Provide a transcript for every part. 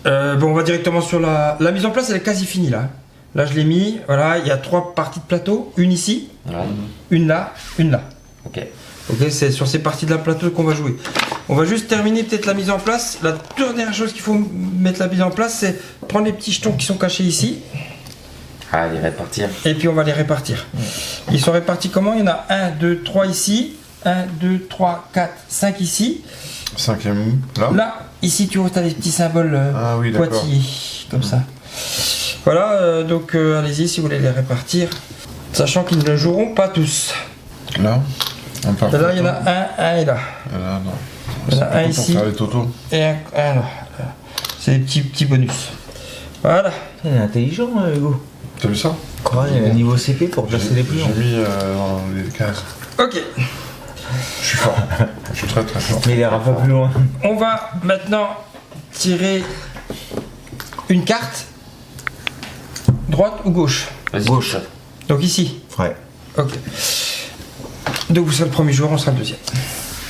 Bon, on va directement sur la mise en place, elle est quasi finie là. Là, je l'ai mis, voilà, il y a 3 parties de plateau, une ici, Ouais. une là, une là. Ok. Ok, c'est sur ces parties de la plateau qu'on va jouer. On va juste terminer peut-être la mise en place. La dernière chose qu'il faut mettre la mise en place, c'est prendre les petits jetons qui sont cachés ici, Ah, les répartir. et puis on va les répartir. Ils sont répartis comment? Il y en a 1, 2, 3 ici, 1, 2, 3, 4, 5 ici. 5e là. Là, ici, tu vois, tu as des petits symboles Ah oui, d'accord. pointillés, comme ça. Voilà, donc allez-y si vous voulez les répartir. Sachant qu'ils ne joueront pas tous. Là. Et là, il y en a un et là. Là, non. Il y en a un Pour ici faire les totos. et un là. C'est des petits bonus. Voilà. Il est intelligent, Hugo. T'as vu ça? Ouais, il y a un niveau CP pour placer les pliants. J'ai mis dans les cases. Ok. Je suis fort. Je suis très très fort. Mais il ira pas plus loin. On va maintenant tirer une carte. Droite ou gauche? Vas-y. Gauche. Donc ici. Ouais. Ok. Donc vous serez le premier joueur, on sera le deuxième.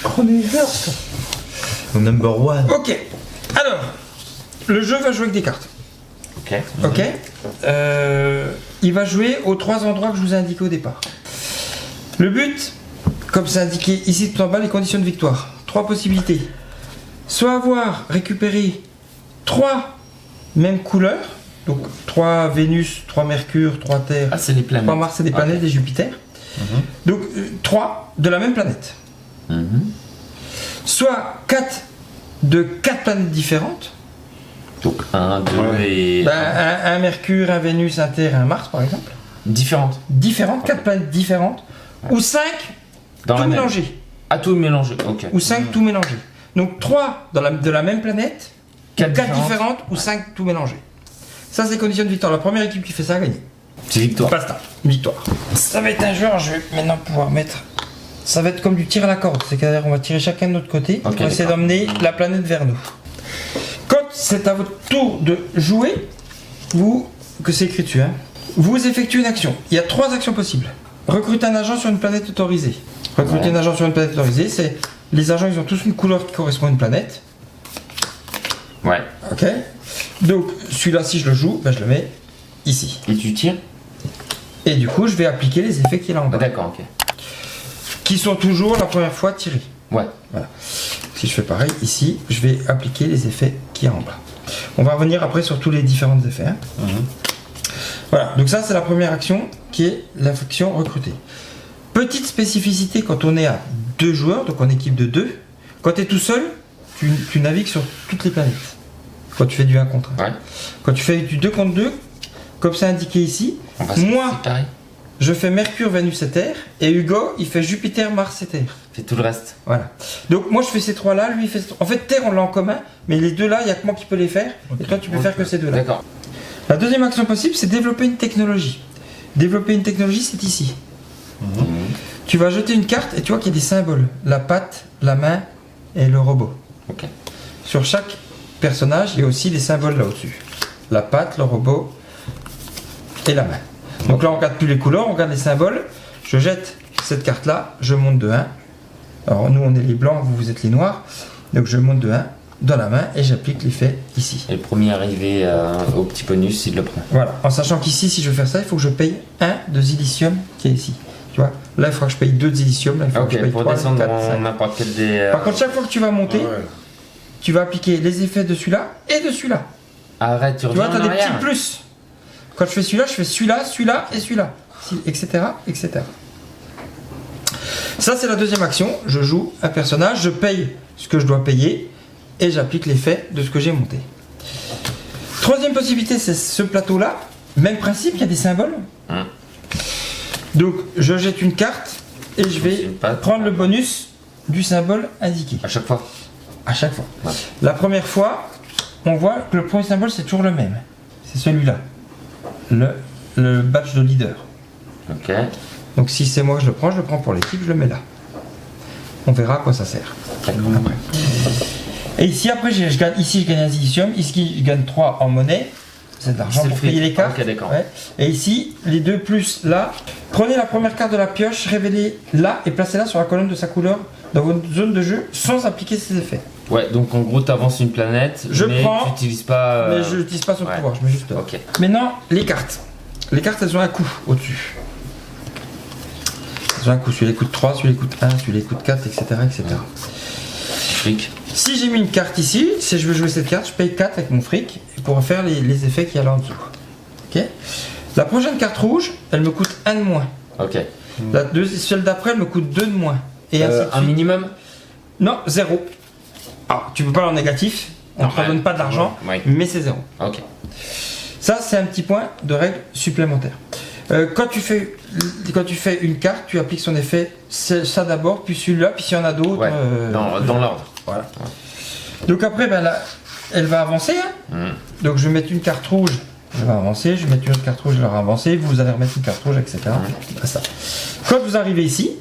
Premier first. Le number one. Ok. Alors, le jeu va jouer avec des cartes. Ok. Ok. Il va jouer aux 3 endroits que je vous ai indiqués au départ. Le but, comme c'est indiqué ici tout en bas, les conditions de victoire. 3 possibilités. Soit avoir récupéré 3 mêmes couleurs, donc 3 Vénus, 3 Mercure, 3 Terre, Ah, c'est les planètes. 3 Mars et des planètes, des Jupiter. Donc 3 de la même planète. Mhm. Soit 4 de 4 planètes différentes. Donc 1, 2 Ouais. et. Ben, un Mercure, un Vénus, un Terre et un Mars par exemple. Différentes. Différentes, 4 planètes différentes. Ou 5 Dans tout la même. mélangé. Ah, tout mélangé. Ok. Ou 5 tout mélangé. Donc 3 de la même planète, 4 4 différentes ou 5 tout mélangés. Ça, c'est les conditions de victoire. La première équipe qui fait ça a gagné. C'est victoire. Basta, victoire. Ça va être un jeu, je vais maintenant pouvoir mettre. Ça va être comme du tir à la corde, c'est-à-dire on va tirer chacun de notre côté Ok, pour essayer d'accord. d'emmener la planète vers nous. Quand c'est à votre tour de jouer, que c'est écrit dessus, hein, vous effectuez une action. Il y a 3 actions possibles. Recruter un agent sur une planète autorisée. Recruter un agent sur une planète autorisée, c'est les agents, ils ont tous une couleur qui correspond à une planète. Ouais. Ok. Donc celui-là, si je le joue, ben, je le mets ici. Et tu tires? Et du coup, je vais appliquer les effets qu'il y a là en Ah, bas. d'accord, ok. Qui sont toujours la première fois tirés. Ouais. Voilà. Si je fais pareil ici, je vais appliquer les effets qu'il y a en bas. On va revenir après sur tous les différents effets. Hein. Voilà, donc ça c'est la première action qui est l'action recrutée. Petite spécificité quand on est à 2 joueurs, donc en équipe de 2, quand tu es tout seul, tu navigues sur toutes les planètes. Quand tu fais du 1 contre 1. Ouais. Quand tu fais du 2 contre 2, comme c'est indiqué ici, On va se moi séparer. je fais Mercure, Vénus et Terre, et Hugo il fait Jupiter, Mars et Terre. Fais tout le reste. Voilà. Donc moi je fais ces 3 là, lui il fait ces 3. En fait Terre on l'a en commun, mais les 2 là, il n'y a que moi qui peux les faire, et toi tu peux faire que ces 2 là. D'accord. La deuxième action possible c'est développer une technologie. Développer une technologie c'est ici. Tu vas jeter une carte et tu vois qu'il y a des symboles. La patte, la main et le robot. Ok. Sur chaque personnage il y a aussi des symboles là au-dessus. La patte, le robot et la main. Donc là on regarde plus les couleurs, on regarde les symboles. Je jette cette carte là, je monte de 1. Alors nous on est les blancs, vous êtes les noirs. Donc je monte de 1 dans la main et j'applique l'effet ici. Et le premier arrivé au petit bonus, il le prend. Voilà, en sachant qu'ici si je veux faire ça, il faut que je paye 1 de silicium qui est ici. Tu vois, là il faudra que je paye 2 de silicium, là il faut que je Ok, paye pour 3, descendre 4, dans 5. n'importe quel des. Par contre chaque fois que tu vas monter, Ouais. tu vas appliquer les effets de celui-là et de celui-là. Arrête, tu Tu vois, reviens tu as en des petits arrière. plus. Quand je fais celui-là, je fais celui-là, celui-là et celui-là. Etc. etc. Ça, c'est la deuxième action. Je joue un personnage, je paye ce que je dois payer et j'applique l'effet de ce que j'ai monté. Troisième possibilité, c'est ce plateau-là. Même principe, il y a des symboles. Donc, je jette une carte et je vais Une patte. prendre le bonus du symbole indiqué. À chaque fois. À chaque fois. Ouais. La première fois, on voit que le premier symbole, c'est toujours le même. C'est celui-là. Le badge de leader. Ok. Donc si c'est moi que je le prends pour l'équipe, je le mets là. On verra à quoi ça sert. D'accord. Et ici, après, je gagne un silicium. Ici, je gagne 3 en monnaie. c'est de l'argent C'est pour le fric. payer les cartes. Ok, d'accord. Ouais. Et ici, les 2 plus là. Prenez la première carte de la pioche, révélez-la et placez-la sur la colonne de sa couleur dans votre zone de jeu sans appliquer ses effets. Ouais, donc en gros, t'avances une planète, Je mais prends, tu n'utilises pas. Mais je n'utilise pas son ouais. pouvoir, je mets juste là. Ok. Maintenant, les cartes. Les cartes, elles ont un coût au-dessus. Elles ont un coût. Celui-là coûte 3, celui-là coûte 1, celui-là coûte 4, etc. etc. Fric. Si j'ai mis une carte ici, si je veux jouer cette carte, je paye 4 avec mon fric pour faire les effets qu'il y a là en dessous. Ok. La prochaine carte rouge, elle me coûte 1 de moins. Ok. Celle d'après, elle me coûte 2 de moins. Et ainsi de Un suite. minimum. Non, 0. Alors, tu peux pas aller en négatif, on ne te Ouais. redonne pas de l'argent, Ouais. mais c'est 0. Ok. Ça, c'est un petit point de règle supplémentaire. Quand tu fais une carte, tu appliques son effet, ça d'abord, puis celui-là, puis s'il y en a d'autres. Ouais. Dans l'ordre. Voilà. Donc après, ben là, elle va avancer. Hein. Donc je vais mettre une carte rouge, elle va avancer. Je vais mettre une autre carte rouge, elle va avancer. Vous allez remettre une carte rouge, etc. Basta. Quand vous arrivez ici,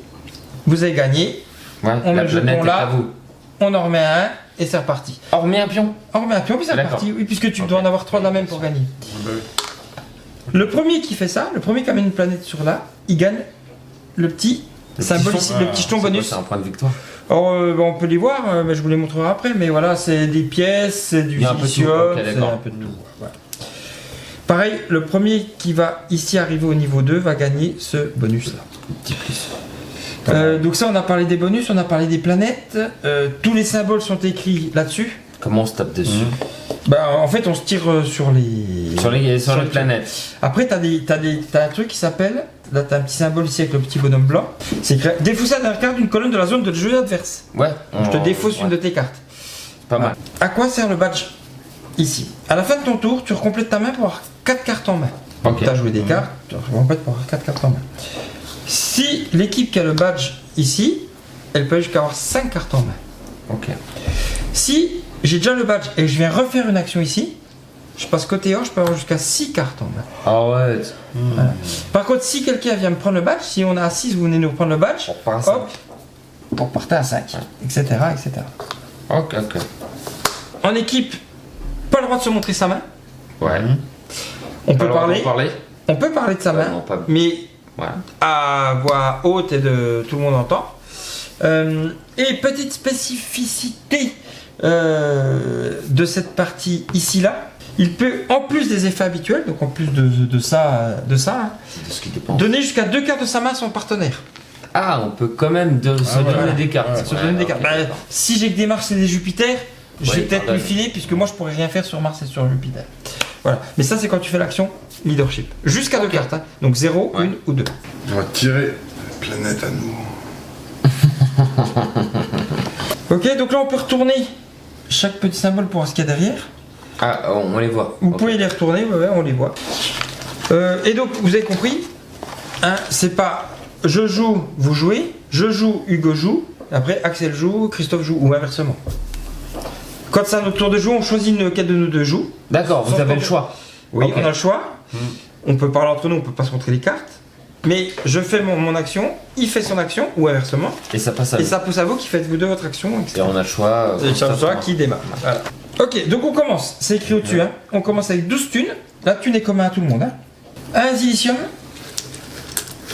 vous avez gagné. Ouais. On La met le planète jeton est à là. vous. On en remet un et c'est reparti. On remet un pion. On remet un pion, puis c'est D'accord. reparti. Oui, puisque tu Ok. dois en avoir 3 de la même pour gagner. Le premier qui fait ça, le premier qui amène une planète sur là, il gagne le petit symbole ici, le petit jeton C'est quoi, bonus. C'est un point de victoire. Alors, on peut les voir, mais je vous les montrerai après. Mais voilà, c'est des pièces, c'est du Il y a un peu de tout, silicium, ok, c'est d'accord. un peu de tout. Voilà. Pareil, le premier qui va ici arriver au niveau 2 va gagner ce bonus-là. Petit plus. Donc ça, on a parlé des bonus, on a parlé des planètes. Tous les symboles sont écrits là-dessus. Comment on se tape dessus Bah, en fait, on se tire sur les... Sur les les planètes. Après, t'as un truc qui s'appelle... Là, t'as un petit symbole ici avec le petit bonhomme blanc. C'est écrit défausser la carte d'une colonne de la zone de jeu adverse. Ouais. Je te défausse une de tes cartes. Pas mal. À quoi sert le badge ici? À la fin de ton tour, tu recomplètes ta main pour avoir 4 cartes en main. Ok. Tu as joué des cartes, tu recomplètes pour avoir 4 cartes en main. Si l'équipe qui a le badge ici, elle peut jusqu'à avoir 5 cartes en main. Ok. Si j'ai déjà le badge et je viens refaire une action ici, je passe côté or, je peux avoir jusqu'à 6 cartes en main. Ah ouais. Voilà. Par contre, si quelqu'un vient me prendre le badge, si on a 6, vous venez nous prendre le badge, On repart à cinq. hop, on repartait à 5, etc., etc. Ok, ok. En équipe, pas le droit de se montrer sa main. Ouais. On Pas peut le droit d'en parler, parler. on peut parler de sa Ouais, main, non, pas- mais Ouais. à voix haute et de tout le monde entend. Et petite spécificité de cette partie ici-là, il peut, en plus des effets habituels, donc en plus de ça, hein, De ce qui dépend. donner jusqu'à 2 cartes de sa main à son partenaire. Ah, on peut quand même se donner voilà. des cartes. Se donner des cartes. Bah, si j'ai que des Mars et des Jupiter, je vais Ouais, peut-être pardon. lui filer, puisque moi je pourrais rien faire sur Mars et sur Jupiter. Voilà. Mais ça, c'est quand tu fais l'action leadership. Jusqu'à 2 cartes. Hein. Donc 0, Ouais. 1 ou 2. On va tirer la planète à nous. Ok, donc là on peut retourner chaque petit symbole pour voir ce qu'il y a derrière. Ah, on les voit. Vous Ok. pouvez les retourner, ouais, on les voit. Et donc vous avez compris, hein, c'est pas je joue, vous jouez, je joue, Hugo joue, après Axel joue, Christophe joue, ou inversement. Quand c'est à notre tour de jouer, on choisit lequel de nous deux joue. D'accord, vous Sans avez le problème. choix. Oui, Ok. on a le choix. On peut parler entre nous, on peut pas se montrer les cartes. Mais je fais mon action, il fait son action, ou inversement. Et ça passe à Et vous. ça pousse à vous qui faites vous deux votre action, etc. Et on a le choix. C'est ça qui démarre. Voilà. Ok, donc on commence. C'est écrit au-dessus. Hein. On commence avec 12 thunes. La thune est commun à tout le monde. Hein. Un silicium.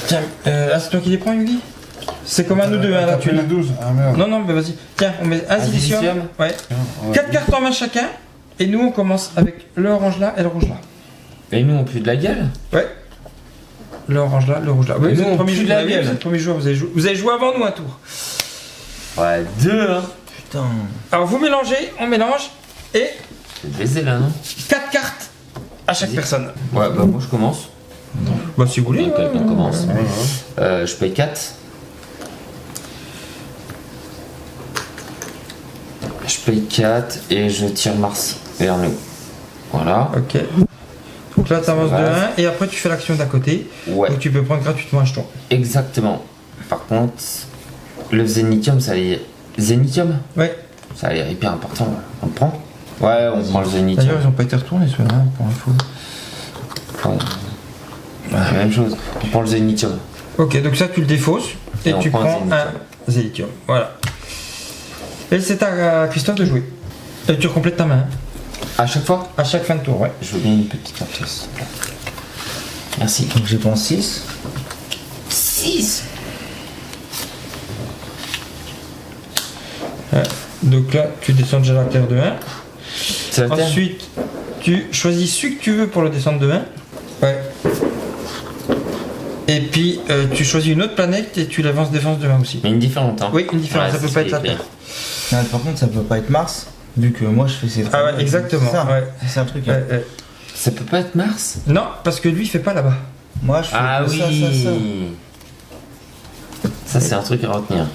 Tiens, c'est toi qui les prends, Yugi? C'est comme à nous deux, hein, la T'as pris les thune. 12. Ah merde. Non, non, mais vas-y. Tiens, on met un silicium. silicium. Ouais. 4 cartes en main chacun. Et nous, on commence avec le orange là et le rouge là. Et nous, on pue de la gueule. Ouais. Le orange là, le rouge là. Oui, Et vous nous, êtes le on premier pue de joueur. la Oui, gueule. vous êtes le premier joueur. Vous avez joué avant nous un tour. Ouais, 2, hein. Putain. Alors vous mélangez, on mélange. Et C'est baisé là, non 4 cartes à chaque Vas-y. personne. Ouais, bah moi je commence. Bah si vous voulez. Donc, quelqu'un commence. Ouais. Je paye 4. Je paye 4 et je tire Mars vers nous. Voilà. Ok. Donc là, tu avances de va. 1 et après tu fais l'action d'à côté. Ouais, Donc tu peux prendre gratuitement un jeton. exactement. Par contre, le zénithium, ça allait. Zénithium Ouais. Ça a l'air hyper important. On le prend Ouais, on prend le D'ailleurs, zénithium. ils n'ont pas été retournés ceux-là, hein, pour info. Ouais. Ouais, même chose. On prend le zénithium. Ok, donc ça tu le défausses et, Et on tu prend un prends un zénithium. Voilà. Et c'est à Christophe de jouer. Et tu complètes ta main. À chaque fois. À chaque fin de tour, ouais. Je veux bien une petite carte, s'il te plaît. Merci. Donc j'ai pensé 6. 6. Donc là, tu descends déjà la terre de 1. C'est la terre. Ensuite, tu choisis celui que tu veux pour le descendre de 1. Ouais. Et puis, tu choisis une autre planète et tu l'avances défense de 1 aussi. Mais une différente, hein. Oui, une différence, ça Ouais, peut c'est pas ce être la qui est Terre. Non, par contre, ça peut pas être Mars, vu que moi je fais ces trucs. Ah ouais, exactement. C'est ça, Ouais. c'est un truc. Ouais, hein. ouais. Ça peut pas être Mars. Non, parce que lui, il fait pas là-bas. Moi je fais Ah que oui. Ça, c'est un truc à retenir.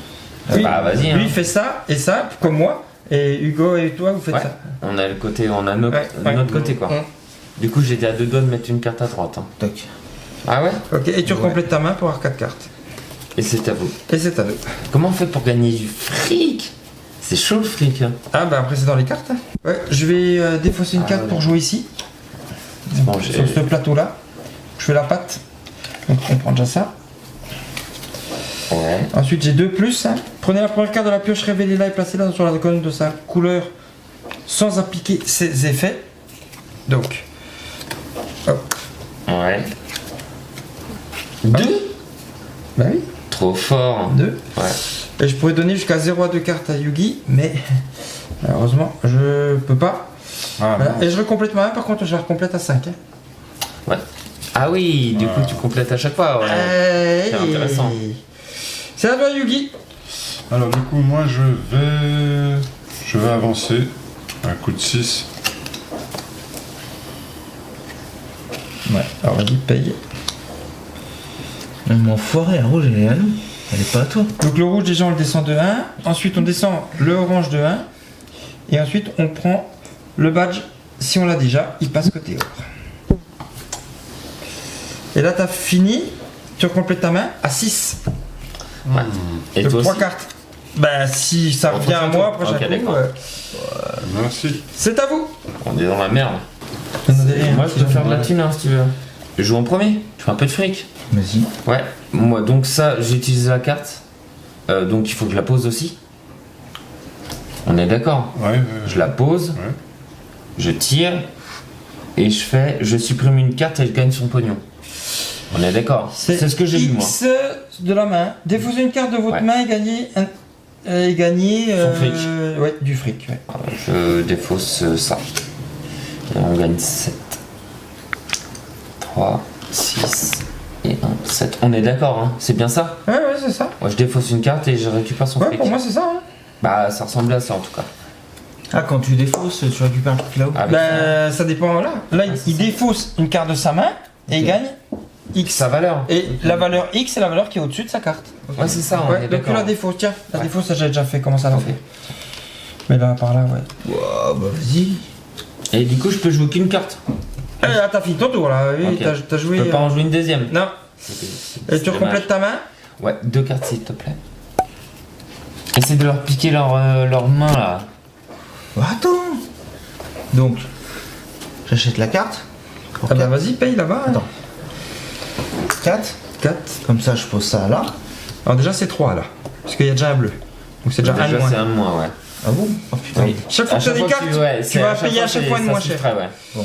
Oui. Bah vas-y. Hein. Lui, il fait ça et ça, comme moi. Et Hugo et toi, vous faites Ouais. ça. On a le côté, on a notre, Ouais, ouais. notre côté quoi. Ouais. Du coup, j'étais à 2 doigts de mettre une carte à droite. Hein. Toc. Ah ouais. Ok, et tu Ouais. recomplètes ta main pour avoir 4 cartes. Et c'est à vous. Et c'est à nous. Comment on fait pour gagner du fric? C'est chaud le fric. Hein. Ah bah après c'est dans les cartes. Hein. Ouais, je vais défausser une carte ouais. pour jouer ici, C'est bon, j'ai. sur ce plateau là. Je fais la patte. Donc on prend déjà ça. Ouais. Ensuite j'ai 2 plus. Hein. Prenez la première carte de la pioche, révélez-la et placez-la sur la colonne de sa couleur sans appliquer ses effets. Donc, hop. Ouais. 2. Bah oui, Trop fort. 2. Ouais. Et je pourrais donner jusqu'à 0 à 2 cartes à Yugi, mais malheureusement je peux pas. Ah, Voilà. non. Et je recomplète ma main, par contre je la recomplète à 5. Hein. Ouais. Ah oui, du coup tu complètes à chaque fois. Ouais. C'est intéressant. C'est à toi Yugi. Alors du coup, moi je vais avancer. Un coup de 6. Ouais, alors vas-y, paye. Mon enfoiré, la rouge elle est à nous. Elle est pas à toi. Donc le rouge déjà on le descend de 1, ensuite on descend le orange de 1, et ensuite on prend le badge, si on l'a déjà, il passe côté or. Et là t'as fini, tu complètes ta main à 6. Ouais. Et Donc toi 3 aussi. cartes. Bah si ça Au revient à prochain moi, tour. prochain Ok, coup, d'accord. Merci. c'est à vous. On est dans la merde. Moi je peux faire de la thune hein, si tu veux. Je joue en premier. Je fais un peu de fric. Vas-y. Ouais. Moi donc ça j'ai utilisé la carte. Donc il faut que je la pose aussi. On est d'accord. Ouais, Je la pose. Ouais. Je tire. Et je supprime une carte et je gagne son pognon. On est d'accord. C'est ce que j'ai eu moi. X de la main. Défausez une carte de votre Ouais. main et gagnez Son fric. Ouais, du fric. Ouais. Je défausse ça. Et on gagne 7. 3, 6 et 1, 7. On est d'accord, hein. C'est bien ça? Ouais, c'est ça. Moi je défausse une carte et je récupère son Ouais, fric. pour moi c'est ça. Hein. Bah ça ressemble à ça en tout cas. Ah, quand tu défausses, tu récupères un truc là-haut. Avec Bah, ça dépend là. Là, Ah, il défausse une carte de sa main et il gagne X. sa valeur. Et la valeur X, c'est la valeur qui est au-dessus de sa carte. Ouais c'est ça, on Ouais, est donc tu d'accord. la défausse. Tiens, la Ouais. défausse, ça j'ai déjà fait. Comment ça l'a Ok. fait? Mais là, par là, ouais. Ouah, bah vas-y. Et du coup je peux jouer qu'une carte. Eh, là, t'as fini ton tour là. Oui, Ok. t'as joué. Je peux pas en jouer une deuxième. Non. Et tu recomplètes ta main. Ouais, 2 cartes s'il te plaît. Essaye de leur piquer leur main là. Bah, attends. Donc, j'achète la carte. Ah bah vas-y, paye là-bas. Attends. 4. 4. Comme ça, je pose ça là. Alors déjà, c'est 3 là. Parce qu'il y a déjà un bleu. Donc c'est déjà un de moins. c'est un moins, ouais. Ah bon? Oh putain. Oui. Chaque fois À que tu as des fois cartes, ouais, tu c'est- vas chaque payer à fois, chaque fois une ça moins se cher. ferait, ouais.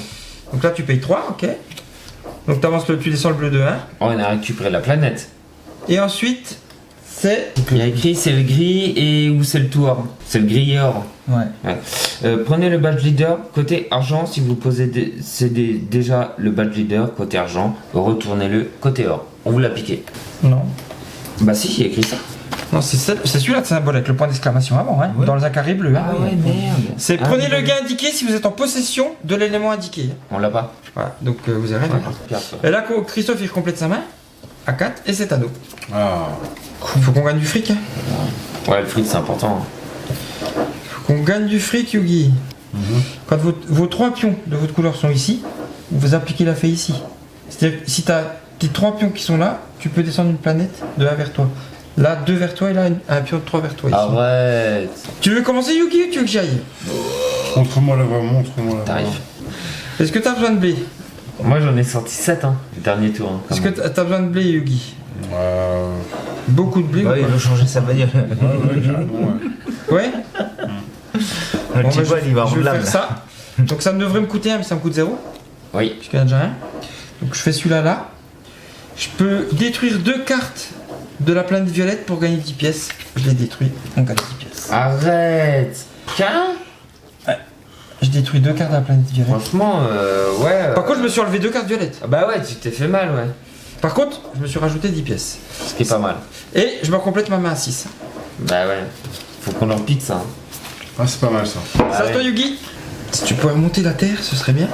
Donc là, tu payes 3, ok. Donc tu descends le bleu de 1. Oh, on a récupéré la planète. Et ensuite, c'est. Il y a écrit c'est le gris et où c'est le tour. C'est le gris et or. Ouais. Ouais. Prenez le badge leader côté argent si vous posez déjà le badge leader côté argent. Retournez-le côté or. On vous l'a piqué. Non. Bah si, il y a écrit ça. Non, c'est celui-là de symbole avec le point d'exclamation avant, hein, Ouais. dans le carré bleu. Hein. merde. C'est Ah, prenez oui, le oui. gain indiqué si vous êtes en possession de l'élément indiqué. On l'a pas. Voilà, donc vous avez rien à faire. Carte. Et là, Christophe il complète sa main à 4 et c'est à nous. Ah, Faut qu'on gagne du fric. Hein. Ouais, le fric c'est important. Faut qu'on gagne du fric, Yugi. Quand vos 3 pions de votre couleur sont ici, vous appliquez la fée ici. C'est-à-dire que si tu as tes 3 pions qui sont là, tu peux descendre une planète de 1 vers toi. Là, 2 vers toi et là, un pion de 3 vers toi ici. Arrête. Tu veux commencer, Yugi, ou tu veux que j'aille? montre-moi là-bas, montre-moi là-bas. T'arrives. Est-ce que tu as besoin de blé? Moi j'en ai sorti 7 hein, le dernier tour. Hein, Est-ce que tu as besoin de blé, Yugi? Euh, Beaucoup de blé Bah, ou il pas? veut changer sa bagnole. ouais, carrément, ouais. Ouais. Le Bon, petit bah, poil, il va je rendre vais l'âme. faire ça. Donc ça devrait me coûter 1, mais ça me coûte 0. Oui. Puisqu'il y en a déjà un. Donc je fais celui-là là. Je peux détruire 2 cartes de la planète violette pour gagner 10 pièces. Je les détruis, on gagne 10 pièces. Arrête. Tiens. Je détruis 2 cartes de la planète violette. Franchement, ouais. Par contre, je me suis enlevé 2 cartes violettes. Ah bah ouais, tu t'es fait mal, ouais. Par contre, je me suis rajouté 10 pièces. Ce qui est pas mal. Et je me complète ma main à 6. Bah ouais. Faut qu'on leur pique ça. Hein. Ah, c'est pas mal ça. Ça se toi, Yugi. Si tu pouvais remonter la terre, ce serait bien.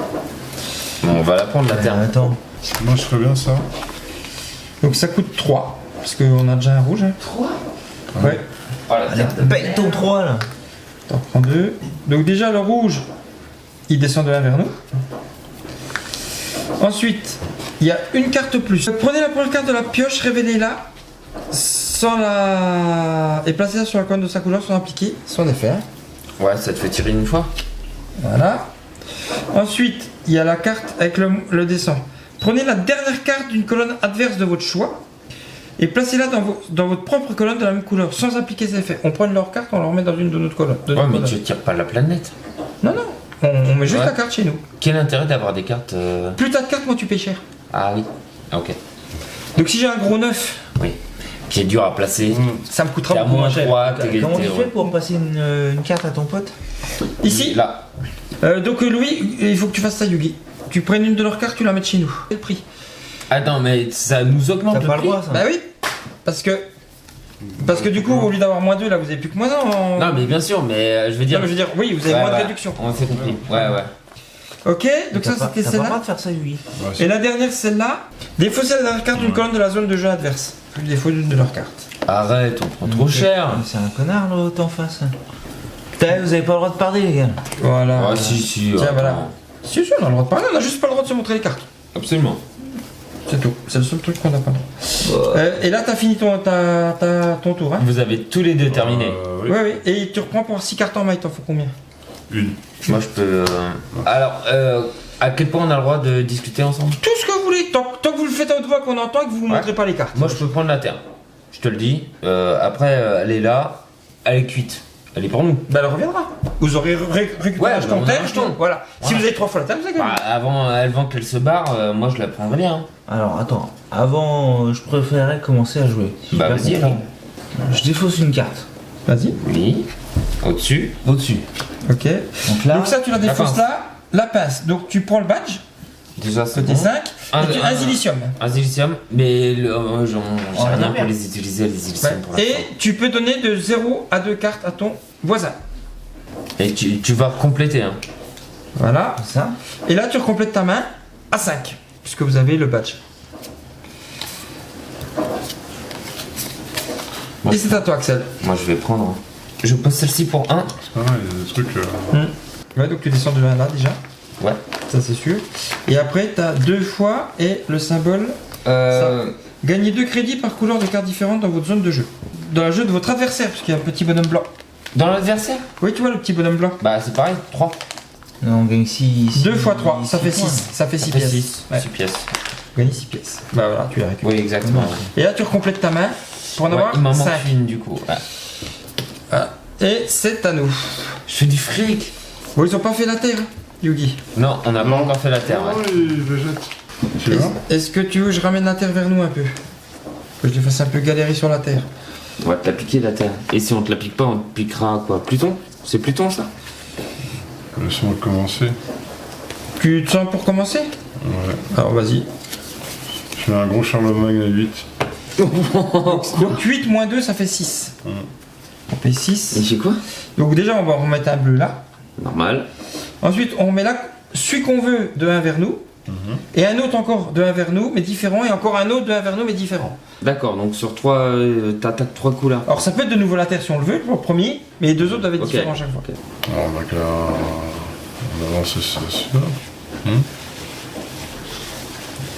Bon, on va la prendre la terre. Attends. Moi, je ferais bien ça. Donc ça coûte 3. Parce qu'on a déjà un rouge. 3. Ouais. Oh la Allez, terre de paye mer. ton 3 là. T'en prends 2. Donc déjà, le rouge, il descend de 1 vers nous. Ensuite, il y a une carte plus. Prenez la première carte de la pioche, révélez-la sans la... et placez-la sur la colonne de sa couleur sans appliquer son effet. Ouais, ça te fait tirer une fois. Voilà. Ensuite, il y a la carte avec le descend. Prenez la dernière carte d'une colonne adverse de votre choix et placez-la dans votre propre colonne de la même couleur sans appliquer ses effets. On prend leur carte, on la remet dans une de notre colonne. Ouais, mais tu tires pas la planète. Non, non. On met juste Ouais. la carte chez nous. Quel intérêt d'avoir des cartes Plus t'as de cartes, moins tu payes cher. Ah oui. Ok. Donc si j'ai un gros 9, Oui. Qui est dur à placer. ça me coûtera T'es à beaucoup moins moins cher. 3, Comment tu fais pour passer une carte à ton pote? Ici, Là. donc Louis, il faut que tu fasses ça, Yugi. Tu prennes une de leurs cartes, tu la mets chez nous. Quel prix? Attends, mais ça nous augmente T'as le pas le prix. droit ça. Bah oui. Parce que du coup, au lieu d'avoir moins 2, là, vous avez plus que moins 1. Non, mais bien sûr, mais je veux dire. Non, mais je veux dire, oui, vous avez Ouais, moins de ouais. réduction. On s'est compris. Ouais, ouais. Ok, donc ça c'était T'as pas le celle-là. droit de faire ça, Yugi. Et la dernière, celle-là. Défausser la dernière carte d'une colonne de la zone de jeu adverse. Plus défaut d'une de leurs cartes. Arrête, on prend trop cher. Mais c'est un connard l'autre en face. Putain, vous avez pas le droit de parler, les gars. Voilà. Ah, si. Tiens, attends. voilà. Si, on a le droit de parler, on a juste pas le droit de se montrer les cartes. Absolument. C'est tout. C'est le seul truc qu'on n'a pas le droit. Et là, t'as fini ton tour. Hein. Vous avez tous les deux terminé. Oui. Oui, oui. Et tu reprends pour 6 cartes en main, il t'en faut combien? Une. Moi, je peux. Alors, à quel point on a le droit de discuter ensemble? Tout ce que vous voulez, tant que vous le faites à haute voix qu'on entend et que vous vous Ouais. montrez pas les cartes. Moi, je peux prendre la terre. Je te le dis. Après, elle est là. Elle est cuite. Elle est pour nous. Bah elle reviendra. Vous aurez récupéré Ouais, un jeton on a terre. un jeton. Voilà. Si Voilà. vous avez 3 fois la terre, vous avez gagné. Bah, avant qu'elle se barre, moi, je la prendrais bien. Hein. Alors, attends. Avant, je préférerais commencer à jouer. Si Bah, j'ai pas vas-y, compris. alors. Je défausse une carte. Vas-y. Oui. Au-dessus. Au-dessus. Ok. Donc là, Donc ça, tu la défausses pince. là. La pince. Donc tu prends le badge, Déjà, c'est côté bon. 5. Un silicium. Un silicium, mais j'ai rien bien. pour les utiliser, les siliciums Ouais. pour l'instant. Et tu peux donner de 0 à 2 cartes à ton voisin. Et tu vas compléter. Hein. Voilà. ça. Et là, tu recomplètes ta main à 5. Puisque vous avez le badge. Moi, Et c'est à toi, Axel. Moi, je vais prendre. Hein. Je pose celle-ci pour 1. C'est pas mal, il y a des trucs. Ouais, donc tu descends de 1 là déjà. Ouais. Ça, c'est sûr. Et après, tu as 2 fois et le symbole. Gagnez 2 crédits par couleur de cartes différentes dans votre zone de jeu. Dans le jeu de votre adversaire, puisqu'il y a un petit bonhomme blanc. Dans l'adversaire? Oui, tu vois le petit bonhomme blanc. Bah, c'est pareil, 3. Non, on gagne 6. 2 fois 3, ça fait 6. Ça fait 6 pièces. 6. Ouais. 6 pièces. Vous gagnez 6 pièces. Bah voilà, tu les récupères. Oui, exactement. Et là, tu recomplètes ta main pour en Ouais, avoir il m'en manque 5. une du coup. Ouais. Ah. Et c'est à nous. Je fais du fric. Bon, ils ont pas fait la terre, Yugi. Non, on n'a pas encore fait la terre. Ah, Ouais. il végète. Tu vois? Est-ce que tu veux que je ramène la terre vers nous un peu? Que je les fasse un peu galérer sur la terre. On va te la piquer la terre. Et si on te la pique pas, on te piquera quoi? Pluton? C'est Pluton ça? Laisse-moi commencer. Tu te sens pour commencer? Ouais. Alors vas-y. Je fais un gros Charlemagne à 8. Donc 8 moins 2, ça fait 6. On fait Et 6. j'ai quoi? Donc déjà, on va remettre un bleu là. Normal. Ensuite, on met là celui qu'on veut de 1 vers nous. Et un autre encore de 1 vers nous, mais différent. Et encore un autre de 1 vers nous, mais différent. D'accord, donc sur 3, t'attaques 3 coups là. Alors ça peut être de nouveau la terre si on le veut, pour le premier. Mais les deux autres doivent être Ok. différents à chaque fois. Ok. Alors, on va que là. On va avancer ça, celui-là.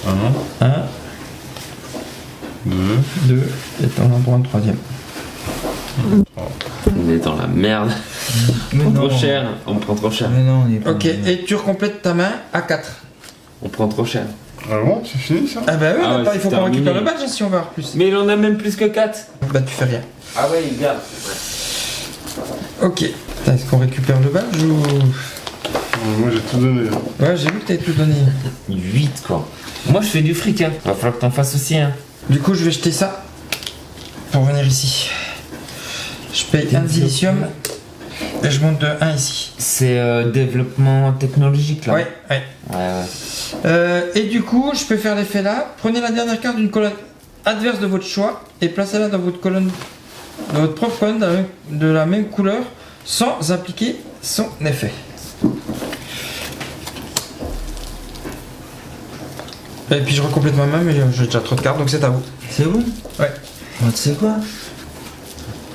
Un, 1, deux, 2, et on en prend un troisième. On est dans la merde. Mais On prend non. trop cher. On prend trop cher. Mais non, on est pas. Ok, et tu recomplètes ta main à 4. On prend trop cher. Ah bon, c'est fini ça? Ah bah oui, Ah ouais, attends, il faut c'est qu'on récupère terminé. le badge si on va avoir plus. Mais il en a même plus que 4. Bah tu fais rien. Ah ouais, regarde. Ok. Attends, est-ce qu'on récupère le badge ou... Moi j'ai tout donné. Hein. Ouais, j'ai vu que t'avais tout donné. 8 quoi. Moi je fais du fric, hein. Va falloir que t'en fasses aussi, hein. Du coup, je vais jeter ça pour venir ici. Je paye un silicium et je monte de 1 ici. C'est développement technologique là. Ouais, ouais. Et du coup, je peux faire l'effet là. Prenez la dernière carte d'une colonne adverse de votre choix et placez-la dans votre colonne, dans votre propre colonne de la même couleur, sans appliquer son effet. Et puis je recomplète ma main, mais j'ai déjà trop de cartes, donc c'est à vous. C'est bon? Ouais. Moi, tu sais quoi?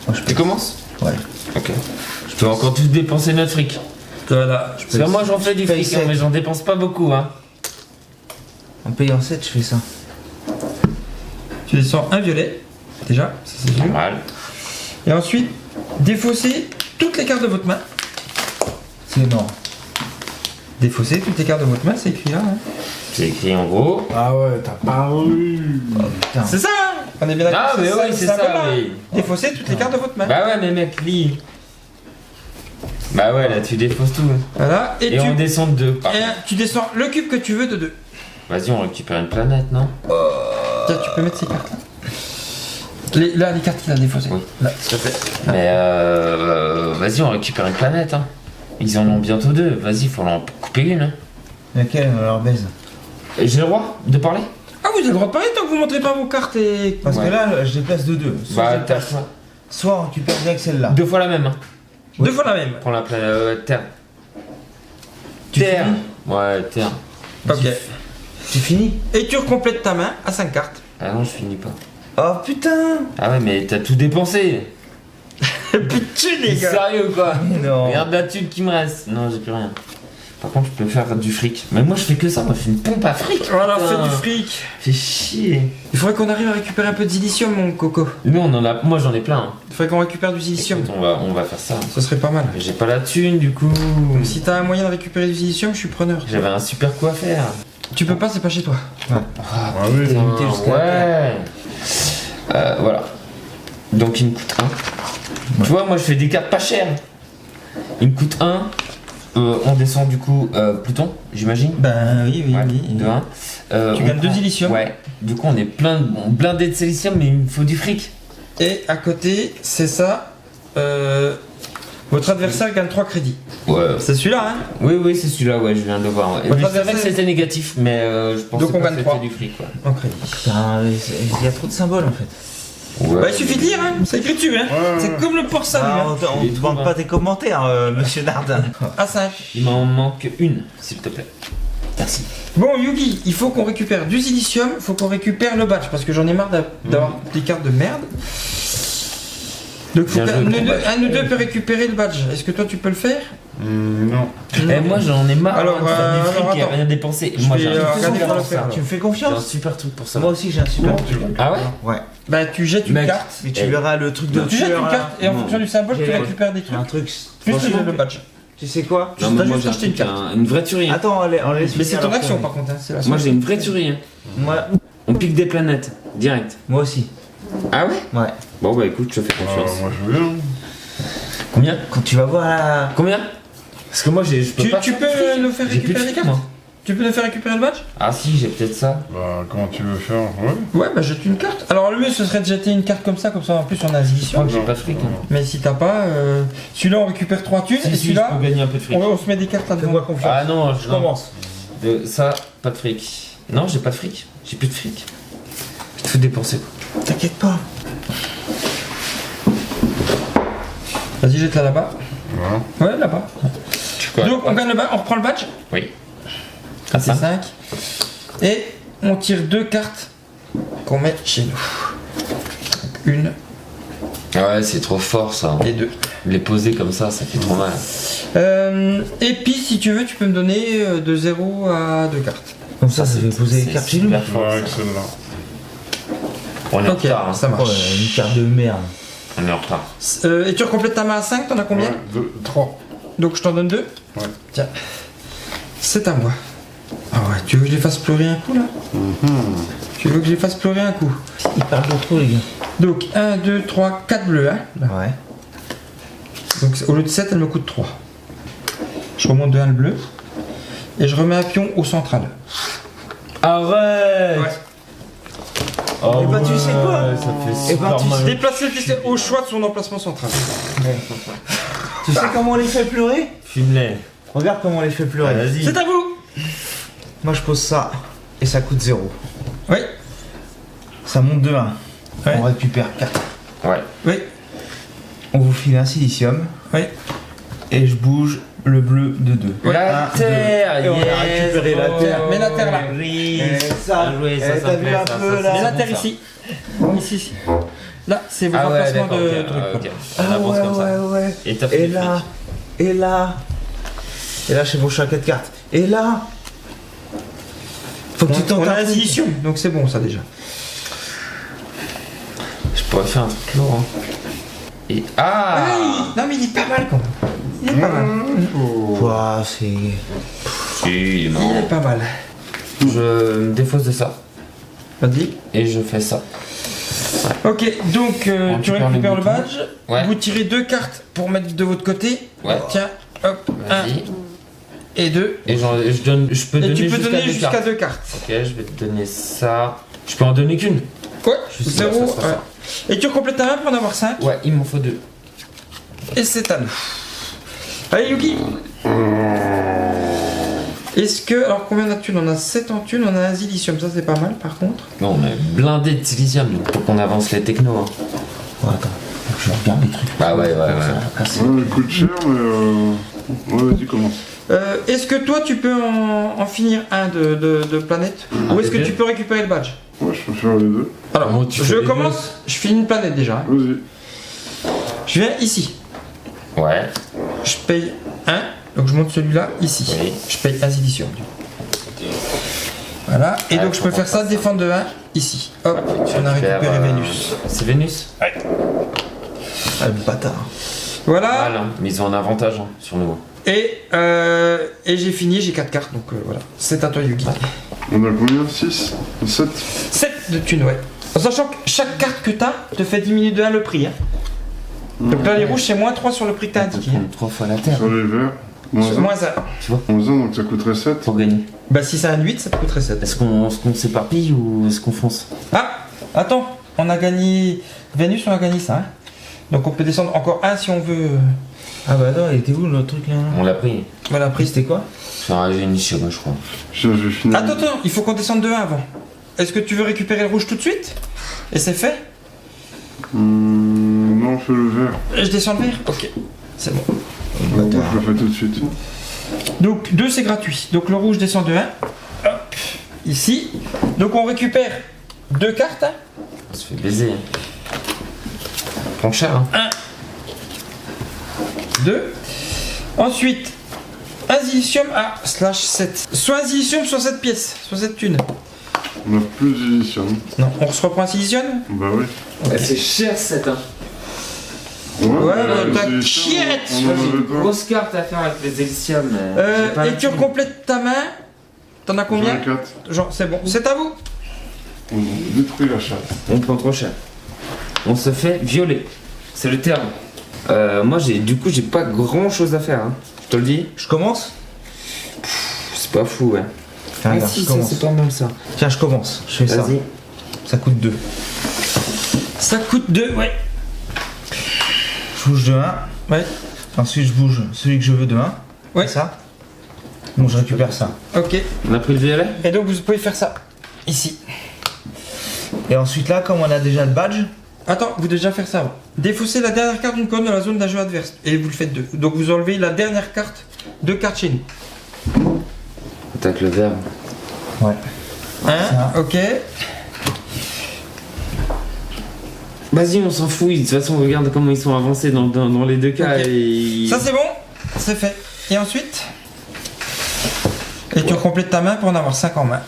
Moi, Tu commences? Ouais. Ok. Je peux encore tout dépenser notre fric. Voilà. Parce que moi j'en fais du fric, hein, mais j'en dépense pas beaucoup, hein. En payant 7, je fais ça. Tu descends un violet, déjà, ça c'est sûr. Normal. Et ensuite, défaussez toutes les cartes de votre main. C'est énorme. Défaussez toutes les cartes de votre main, c'est écrit là. Hein. C'est écrit en gros. Ah ouais, t'as pas eu. Oh putain. C'est ça, hein. On est bien d'accord. Ah, mais oui, c'est ça, voilà. oui. Défaussez toutes les cartes de votre main. Bah ouais, mais mec, lis. Bah ouais, là tu défausses tout. Voilà, Et on descend de 2. tu descends le cube que tu veux de 2. Vas-y, on récupère une planète, non? Tiens, tu peux mettre ces cartes là. Les cartes qu'il a défaussées. Oui. Là, s'il te plaît. Mais vas-y, on récupère une planète, hein. Ils en ont bientôt 2. Vas-y, faut en couper une. Hein. Laquelle alors baise? Et j'ai le droit de parler? Ah, vous avez le droit de parler tant que vous montrez pas vos cartes et. Parce Ouais. que là, je déplace de 2. Soit, Bah, je t'as déplace, soit on récupère direct celle-là. 2 fois la même, hein. Oui. 2 fois la même. Prends la planète Terre. Tu Terre. finis Ouais, Terre. Ok. Tu finis? Et tu recomplètes ta main à 5 cartes. Ah non, je finis pas. Oh putain! Ah ouais, mais t'as tout dépensé. Putain, les gars. Sérieux quoi? Mais non. Regarde la thune qui me reste. Non, j'ai plus rien. Par contre, je peux faire du fric. Mais moi, je fais que ça. Moi, je fais une pompe à fric. Voilà, putain. faites du fric. Fais chier. Il faudrait qu'on arrive à récupérer un peu de silicium, mon coco. Nous, on en a. Moi, j'en ai plein. Hein. Il faudrait qu'on récupère du silicium. Écoute, on va faire ça. Ce serait pas mal. Mais j'ai pas la thune, du coup. Si t'as un moyen de récupérer du silicium, je suis preneur. J'avais un super coup à faire. Tu peux pas, c'est pas chez toi. Ah oui, Putain, limité jusqu'à la ouais. Voilà. Donc, il me coûte 1. Tu vois, moi, je fais des cartes pas chères. Il me coûte 1. On descend du coup Pluton, j'imagine. Ben oui, oui, Ouais, oui. de 1. Tu On gagnes 2 prend- silicium. Ouais. Du coup, on est blindé de silicium, mais il me faut du fric. Et à côté, c'est ça. Votre adversaire gagne 3 crédits. Ouais. C'est celui-là, hein. Oui, c'est celui-là, ouais, je viens de le voir. Ouais. Votre Je savais que adversaire- c'était négatif, mais je pensais Donc on pas gagne que 3. c'était du fric, quoi. En crédit. Putain, il y a trop de symboles en fait. Ouais. Bah, il suffit de lire, hein. C'est écrit dessus, hein. Ouais, C'est ouais. comme le port salut, Ah, hein. on te demande pas tes commentaires, monsieur Nardin. À 5. Il m'en manque une, s'il te plaît. Merci. Bon, Yugi, il faut qu'on récupère du silicium, il faut qu'on récupère le badge parce que j'en ai marre d'avoir des cartes de merde. Donc, faut Bien joué, ton badge. un ou deux peut récupérer le badge. Est-ce que toi tu peux le faire? Non. Eh, moi j'en ai marre Alors, de faire du fric et attends. rien dépenser. Je Moi vais, j'ai un regarder super comment le pour faire, ça. Tu me fais J'ai un confiance? super truc pour ça. Moi aussi j'ai un super truc. Ah ouais? Ouais. Bah, tu jettes une Mec. carte. Mais tu Eh. verras le truc de Tu jettes tueur, une là. carte et en Non. fonction du symbole, tu J'ai- récupères des trucs. Un truc. Plus franchement, le badge. Tu sais quoi? Non, T'as mais moi juste j'ai un acheté une truc, carte. une vraie tuerie. Attends, on laisse Mais c'est finir ton leur action connerie. par contre, hein. C'est la Moi seule. j'ai une vraie tuerie. Moi, On pique des planètes, direct. moi aussi. Ah ouais? Ouais. Bon bah écoute, je te fais confiance. Moi je veux bien. Combien? Quand tu vas voir la. Combien? Parce que moi je peux pas. Tu faire du fric. peux nous faire J'ai plus de récupérer des fric, cartes? moi. Tu peux nous faire récupérer le badge? Ah si, j'ai peut-être ça. Bah comment tu veux faire? Ouais. Ouais, bah jette une carte. Alors le mieux ce serait de jeter une carte comme ça en plus on a un Je crois silicium. que j'ai pas de fric. Hein. Mais si t'as pas, celui-là on récupère 3 thunes et Si, celui-là je peux gagner un peu de fric. on se met des cartes là-dedans. Fais-moi confiance. Ah non, Je commence. De ça, pas de fric. Non, j'ai pas de fric. J'ai plus de fric. Je te fais dépenser. T'inquiète pas. Vas-y, jette-la là-bas. Voilà. Ouais, là-bas. Donc on gagne le badge, on reprend le badge. Oui. Ah C'est ça. 5. Et on tire 2 cartes qu'on met chez nous. Une Ouais, c'est trop fort ça. et 2. Les poser comme ça fait trop mal. Et puis si tu veux, tu peux me donner de 0 à 2 cartes. Comme ça fait poser les C'est cartes chez nous. super fort, Ouais, avec ça. celle-là. On est en Ok, retard. Hein. ça marche. Oh, une carte de merde. On est en retard. Et tu recomplètes ta main à 5, t'en as combien? Ouais, 3. Donc je t'en donne 2. Ouais. Tiens, c'est à moi. Ah ouais, tu veux que je les fasse pleurer un coup là? Tu veux que je les fasse pleurer un coup? Ils parlent de trop, les gars. Donc 1, 2, 3, 4 bleus, hein? Là. Ouais. Donc au lieu de 7, elle me coûte 3. Je remonte de 1 le bleu. Et je remets un pion au central. Arrête. Ouais. Oh, Eh ben, tu sais quoi ça fait Eh ben, super tu mal. Déplacer le destin au choix de son emplacement central. Tu sais comment on les fait pleurer? Fume-les. Regarde comment on les fait pleurer. Vas-y. C'est à vous. Moi, je pose ça et ça coûte 0. Oui, Ça monte de 1. Ouais. On récupère 4. Ouais. oui, On vous file un silicium oui. et je bouge le bleu de 2. La terre, Et on a récupéré la terre. Mets la terre là. Ça, Bien joué, ça, t'as ça vu plaît, un ça, peu ça, là? Mets la bon, terre ça. ici. Ici, ici. Là, c'est vos Ah ouais, emplacements d'accord, de ok. trucs. Ah, ok. Ah On avance comme ça. ouais. Et t'as fait Et du là, fric. et là, et là, je fais mon chat 4 cartes. Et là, faut que tu On tentes a un un truc. silicium, donc c'est bon ça déjà. Je pourrais faire un truc lourd. Hein. Et ah Non mais il est pas mal quand même. Il est pas mal. Ouah, c'est. Si, il est Il marrant. est pas mal. Je me défausse de ça. Vas-y. Et je fais ça. Ok, donc On tu récupère récupères les le boutons. badge. Ouais. Vous tirez 2 cartes pour mettre de votre côté. Ouais. Tiens, hop, 1 Vas-y. et 2. Et je peux Et donner tu peux jusqu'à donner deux jusqu'à cartes. 2 cartes. Ok, je vais te donner ça. Je peux en donner qu'une. Ouais, Je sais 0. pas, ça sera ça. Et tu complètes ta main pour en avoir 5. Ouais, il m'en faut 2. Et c'est à nous. Allez Yuki. Est-ce que. Alors combien de thunes? On a 7 en thunes, on a un silicium, ça c'est pas mal par contre. Non, on est blindé de silicium, donc faut qu'on avance les technos. Hein. Ouais, attends, faut que je regarde les trucs. Bah ouais. Ouais, il coûte cher, mais ouais, vas-y, commence. Est-ce que toi tu peux en finir un de planète? Ou est-ce que des tu deux peux récupérer le badge? Ouais, je peux faire les deux. Alors, Comment tu fais je les commence, je finis une planète déjà. Hein. Vas-y. Je viens ici, Ouais. je paye 1, donc je monte celui-là ici. Oui. Je paye un silicium. du coup. Voilà, et Ouais, donc je peux faut faire qu'on ça, fasse ça. défendre de 1 ici. Hop, Tu on a récupères, récupéré Vénus. C'est Vénus Ah, le bâtard. Voilà, Voilà, mais ils ont un avantage hein, sur nous. et j'ai fini, j'ai 4 cartes, donc voilà. C'est à toi Yuki. On a combien 6 7 7 de thunes, ouais. En sachant que chaque carte que t'as te fait diminuer de 1 le prix. Hein. Donc là, les rouges, c'est moins 3 sur le prix que t'as indiqué. hein. 3 fois la terre Sur les verts, moins 1. Moins 1. Moins 1, donc ça coûterait 7. pour gagner. Bah, si c'est un 8, ça te coûterait 7. Est-ce qu'on s'éparpille ou est-ce qu'on fonce? Ah, attends, on a gagné. Vénus, on a gagné ça. Hein. Donc on peut descendre encore 1 si on veut. Ah bah non, il était où l'autre truc là? On l'a pris. Voilà, Après, pris. c'était quoi? Sur un Génitium, je crois. Je vais finir. Attends, il faut qu'on descende de 1 avant. Est-ce que tu veux récupérer le rouge tout de suite? Et c'est fait? Non, fais le vert. Et je descends le vert? Ok, c'est bon. Moi, je le fais tout de suite. Donc 2 c'est gratuit. Donc le rouge descend de 1. Hop, ici. Donc on récupère 2 cartes. Hein. On se fait baiser. Prends cher, hein. 2. Ensuite, un silicium à /7. Soit un silicium, soit 7 pièces, soit 7 thunes. On a plus d'édition. Non, on se reprend un silicium? Bah oui. C'est cher cette, hein. Ouais, les t'inquiète. silicium, on en avait pas. Grosse carte à faire avec les Elysium. Et tu complètes ta main. T'en as combien? J'en ai 4. Genre, c'est bon. C'est à vous. On détruit la chatte. On prend trop cher. On se fait violer. C'est le terme. Moi, j'ai pas grand chose à faire. Hein. Je te le dis. Je commence? C'est pas fou, ouais. Tiens, regarde, si, je ça, commence. c'est pas mal ça. Tiens, je commence. Je fais ça. Vas-y. Ça coûte 2. Ça coûte 2, ouais. Je bouge de 1. Ouais, Ensuite, je bouge celui que je veux de 1. Ouais. C'est ça? Bon, je récupère ça. ok. On a pris le violet. Et donc vous pouvez faire ça. Ici. Et ensuite, là, comme on a déjà le badge, Attends, vous devez déjà faire ça avant. Défaussez la dernière carte d'une colonne dans la zone d'un jeu adverse. Et vous le faites 2. Donc vous enlevez la dernière carte, 2 cartes chez nous. Attaque le vert. ouais. 1, ok. Vas-y, on s'en fout. De toute façon, regarde comment ils sont avancés dans les deux cas. Ok. Et... Ça c'est bon. C'est fait. Et ensuite. Et tu complètes ta main pour en avoir 5 en main.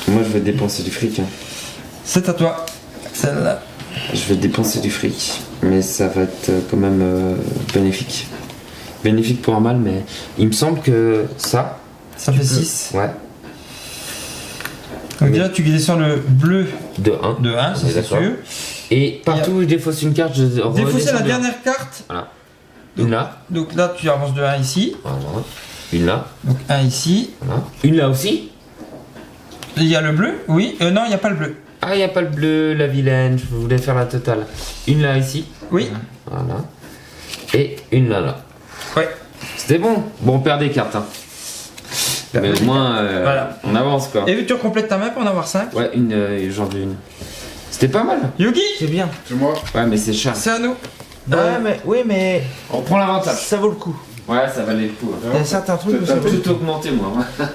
Moi, je vais dépenser du fric. Hein. C'est à toi. Celle-là. Je vais dépenser du fric. Mais ça va être quand même bénéfique. Bénéfique pour un mal, mais il me semble que ça. Ça fait 6. Ouais. Donc déjà tu descends le bleu De 1. de 1, ça On est c'est d'accord. sûr. Et partout où je défausse une carte, je Défausser redescends la de un. dernière carte. Voilà. Une là. Donc là tu avances de 1 ici. Voilà. Une là. Donc un ici. Voilà. Une là aussi. Il y a le bleu, oui. Non, il n'y a pas le bleu. Ah, il n'y a pas le bleu, la vilaine. Je voulais faire la totale. Une là ici. Oui. Voilà. Et une là. Ouais. C'était bon. Bon, on perd des cartes. Hein. Mais au moins, Voilà. on avance quoi. Et tu complètes ta main pour en avoir 5. Ouais, j'en veux une. C'était pas mal. Yugi, C'est bien. C'est moi. Ouais, mais c'est cher. c'est à nous. Ouais, mais On prend l'avantage. ça vaut le coup. Ouais, ça valait le coup. Hein. Il y a certains trucs où ça T'as vaut le coup. Tout augmenté, moi. Ah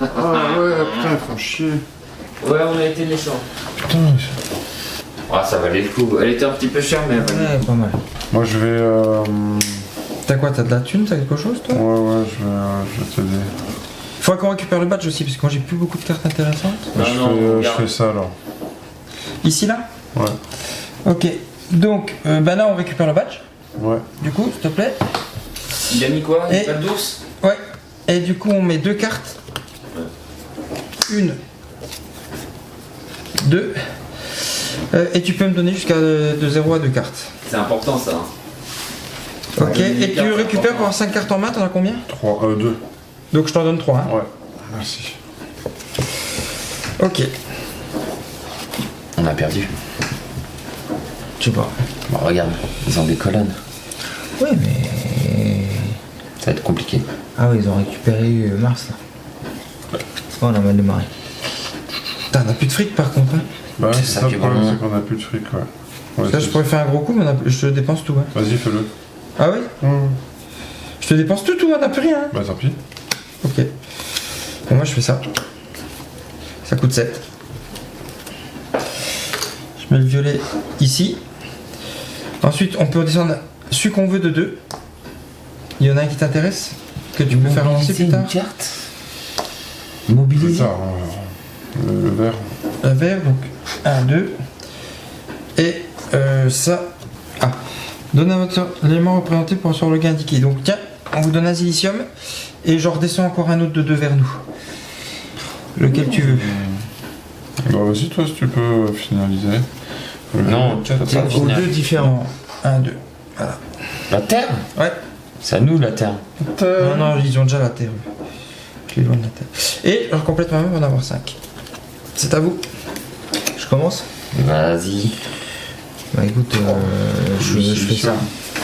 ouais, putain, ils font chier. Ouais, on a été méchants. Putain. Ah, ça valait le coup. Elle était un petit peu chère, mais elle valait. Ouais, pas mal. Moi je vais. T'as quoi? T'as de la thune? T'as quelque chose toi? Ouais, je vais t'aider. Faudrait qu'on récupère le badge aussi, parce que moi j'ai plus beaucoup de cartes intéressantes. Non, non, je regarde. fais ça alors. Ici là? Ouais. Ok. Donc, bah là on récupère le badge. Ouais. Du coup, s'il te plaît. Il a mis quoi? Et- Pas d'ours? Ouais. Et du coup, on met 2 cartes. Une. 2. Et tu peux me donner jusqu'à de 0 à 2 cartes. C'est important ça. Hein. Ok. Ouais, les Et tu cartes, c'est récupères important. pour avoir 5 cartes en main, t'en as combien? 2. Donc je t'en donne 3. Hein. Ouais. Merci. Ok. On a perdu. Je sais pas. Bon, regarde, ils ont des colonnes. Ouais, mais. Ça va être compliqué. Ah ouais, ils ont récupéré Mars là. Ouais, on a mal démarré. T'as plus de fric par contre. Hein. Bah, C'est c'est ça ça qui le est problème, bon. c'est qu'on a plus de fric, ouais. Ouais, Là, c'est- je pourrais faire un gros coup, mais je te dépense tout. Hein. Vas-y, fais-le. Ah oui? Je te dépense tout, on n'a plus rien. Hein. Bah tant pis. Ok. Bon, moi je fais ça. Ça coûte 7. Je mets le violet ici. Ensuite, on peut descendre celui qu'on veut de 2. Il y en a un qui t'intéresse? Que tu peux faire avancer plus tard? carte. C'est Mobiliser. ça, le vert. Un vert, donc 1, 2. Et ça. Ah. Donne à votre l'élément représenté pour sur le gain indiqué. Donc tiens, on vous donne un silicium. Et je redescends encore un autre de 2 vers nous. Lequel tu veux. Bah vas-y, toi, si tu peux finaliser. Non, tu peux pas Aux finir. deux différents. 1, 2. Voilà. La terre? Ouais. C'est à nous la terre. Non, non, ils ont déjà la terre. Je les loin de la terre. Et je complète ma main pour en avoir 5. C'est à vous. Je commence. Vas-y. Bah écoute, je fais ça.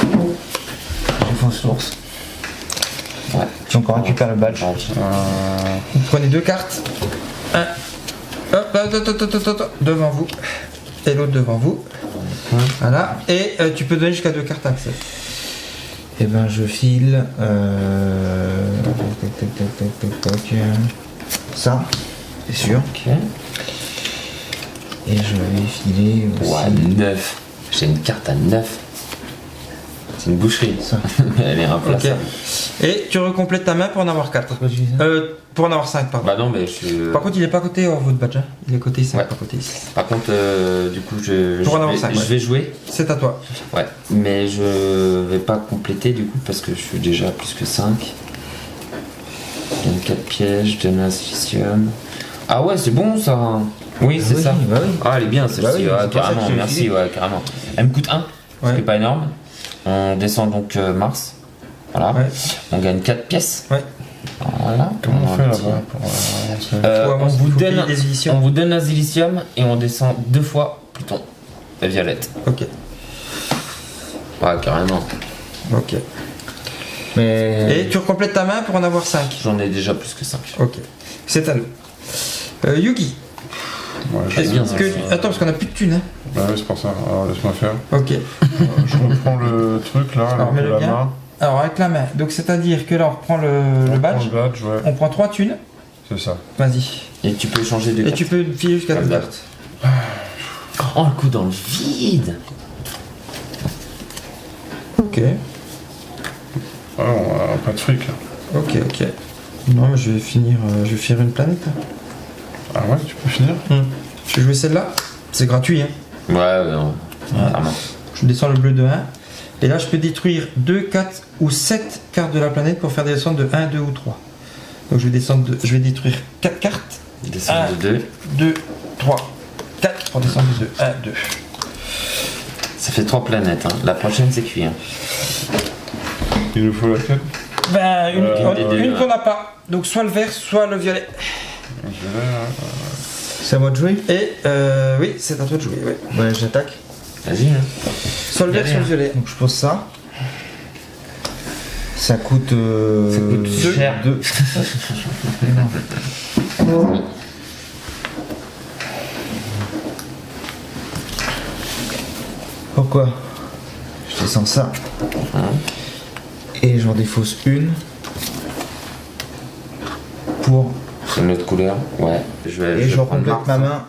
Je fonce l'ours. Ouais. Tu encore récupères le badge. Vous prenez 2 cartes. Un. Hop, hop, devant vous. Et l'autre devant vous. Voilà. Et tu peux donner jusqu'à 2 cartes accès. Et ben je file. Tac. Ça, c'est sûr. Ok. Et je vais filer aussi. Ouais, 9. J'ai une carte à 9. C'est une boucherie. Ça. Elle est Ok. remplaçable. Et tu recomplètes ta main pour en avoir 4. Pourquoi tu fais ça Pour en avoir 5, pardon. Bah non, mais je. Par contre, il est pas coté hors votre badge. Hein. Il est coté ici, Ouais. pas coté ici. Par contre, du coup, Pour en avoir cinq, je ouais. vais jouer. C'est à toi. Ouais. Mais je vais pas compléter du coup parce que je suis déjà à plus que 5. Je donne 4 pièges, je donne un silicium. Ah ouais, c'est bon ça. Oui, c'est oui, ça. bah oui. Ah, elle est bien celle-ci. Bah oui, Ouais, c'est pour ça que carrément, je l'ai merci, filé. ouais, carrément. Elle me coûte 1, ce Ouais. qui est pas énorme. On descend donc Mars. Voilà. Ouais. On gagne 4 pièces. Ouais. Voilà. Comment on a fait un là-bas petit- pour avancer Faut on, avancer, vous faut donne, payer des siliciums. on vous donne un silicium et on descend 2 fois Pluton. La violette. Ok. Ouais, carrément. Ok. Mais. Et tu recomplètes ta main pour en avoir 5. J'en ai déjà plus que 5. Ok. C'est à nous. Yugi. Ouais, je Est-ce bien, que... ça. Attends, parce qu'on a plus de thunes. Hein. Bah oui, c'est pour ça. Alors laisse-moi faire. Ok. Je reprends le truc là, Alors, avec mets-le la bien. main. Alors, avec la main. Donc, c'est-à-dire que là, on reprend le On badge. prend le badge, ouais. On prend 3 thunes. C'est ça. Vas-y. Et tu peux changer de Et carte. tu peux filer jusqu'à Comme 2 d'hab. cartes. Oh, le coup dans le vide. Ok. Ah, on a pas de fric là. Ok, ok. Non, mais je vais finir une planète. Là. Ah ouais, tu peux finir. Je vais jouer celle-là. C'est gratuit. Hein. Ouais, non. Clairement. Je descends le bleu de 1. Et là, je peux détruire 2, 4 ou 7 cartes de la planète pour faire des descentes de 1, 2 ou 3. Donc je vais détruire 4 cartes. Descendre de 2. 2, 3, 4 pour descendre de 2. 1, 2. Ça fait 3 planètes. Hein. La prochaine, c'est cuit. Hein. Il nous faut laquelle Ben, des deux, une ouais. qu'on n'a pas. Donc soit le vert, soit le violet. C'est à moi de jouer? Et oui, c'est à toi de jouer. Ouais. Ouais, j'attaque. Vas-y. Hein. Soit le vert, soit le violet. Donc je pose ça. Ça coûte. Ça coûte cher. 2. Pourquoi? Je descends ça. Et j'en défausse une. Pour. C'est une autre couleur. Ouais. Et je vais prendre complète ma main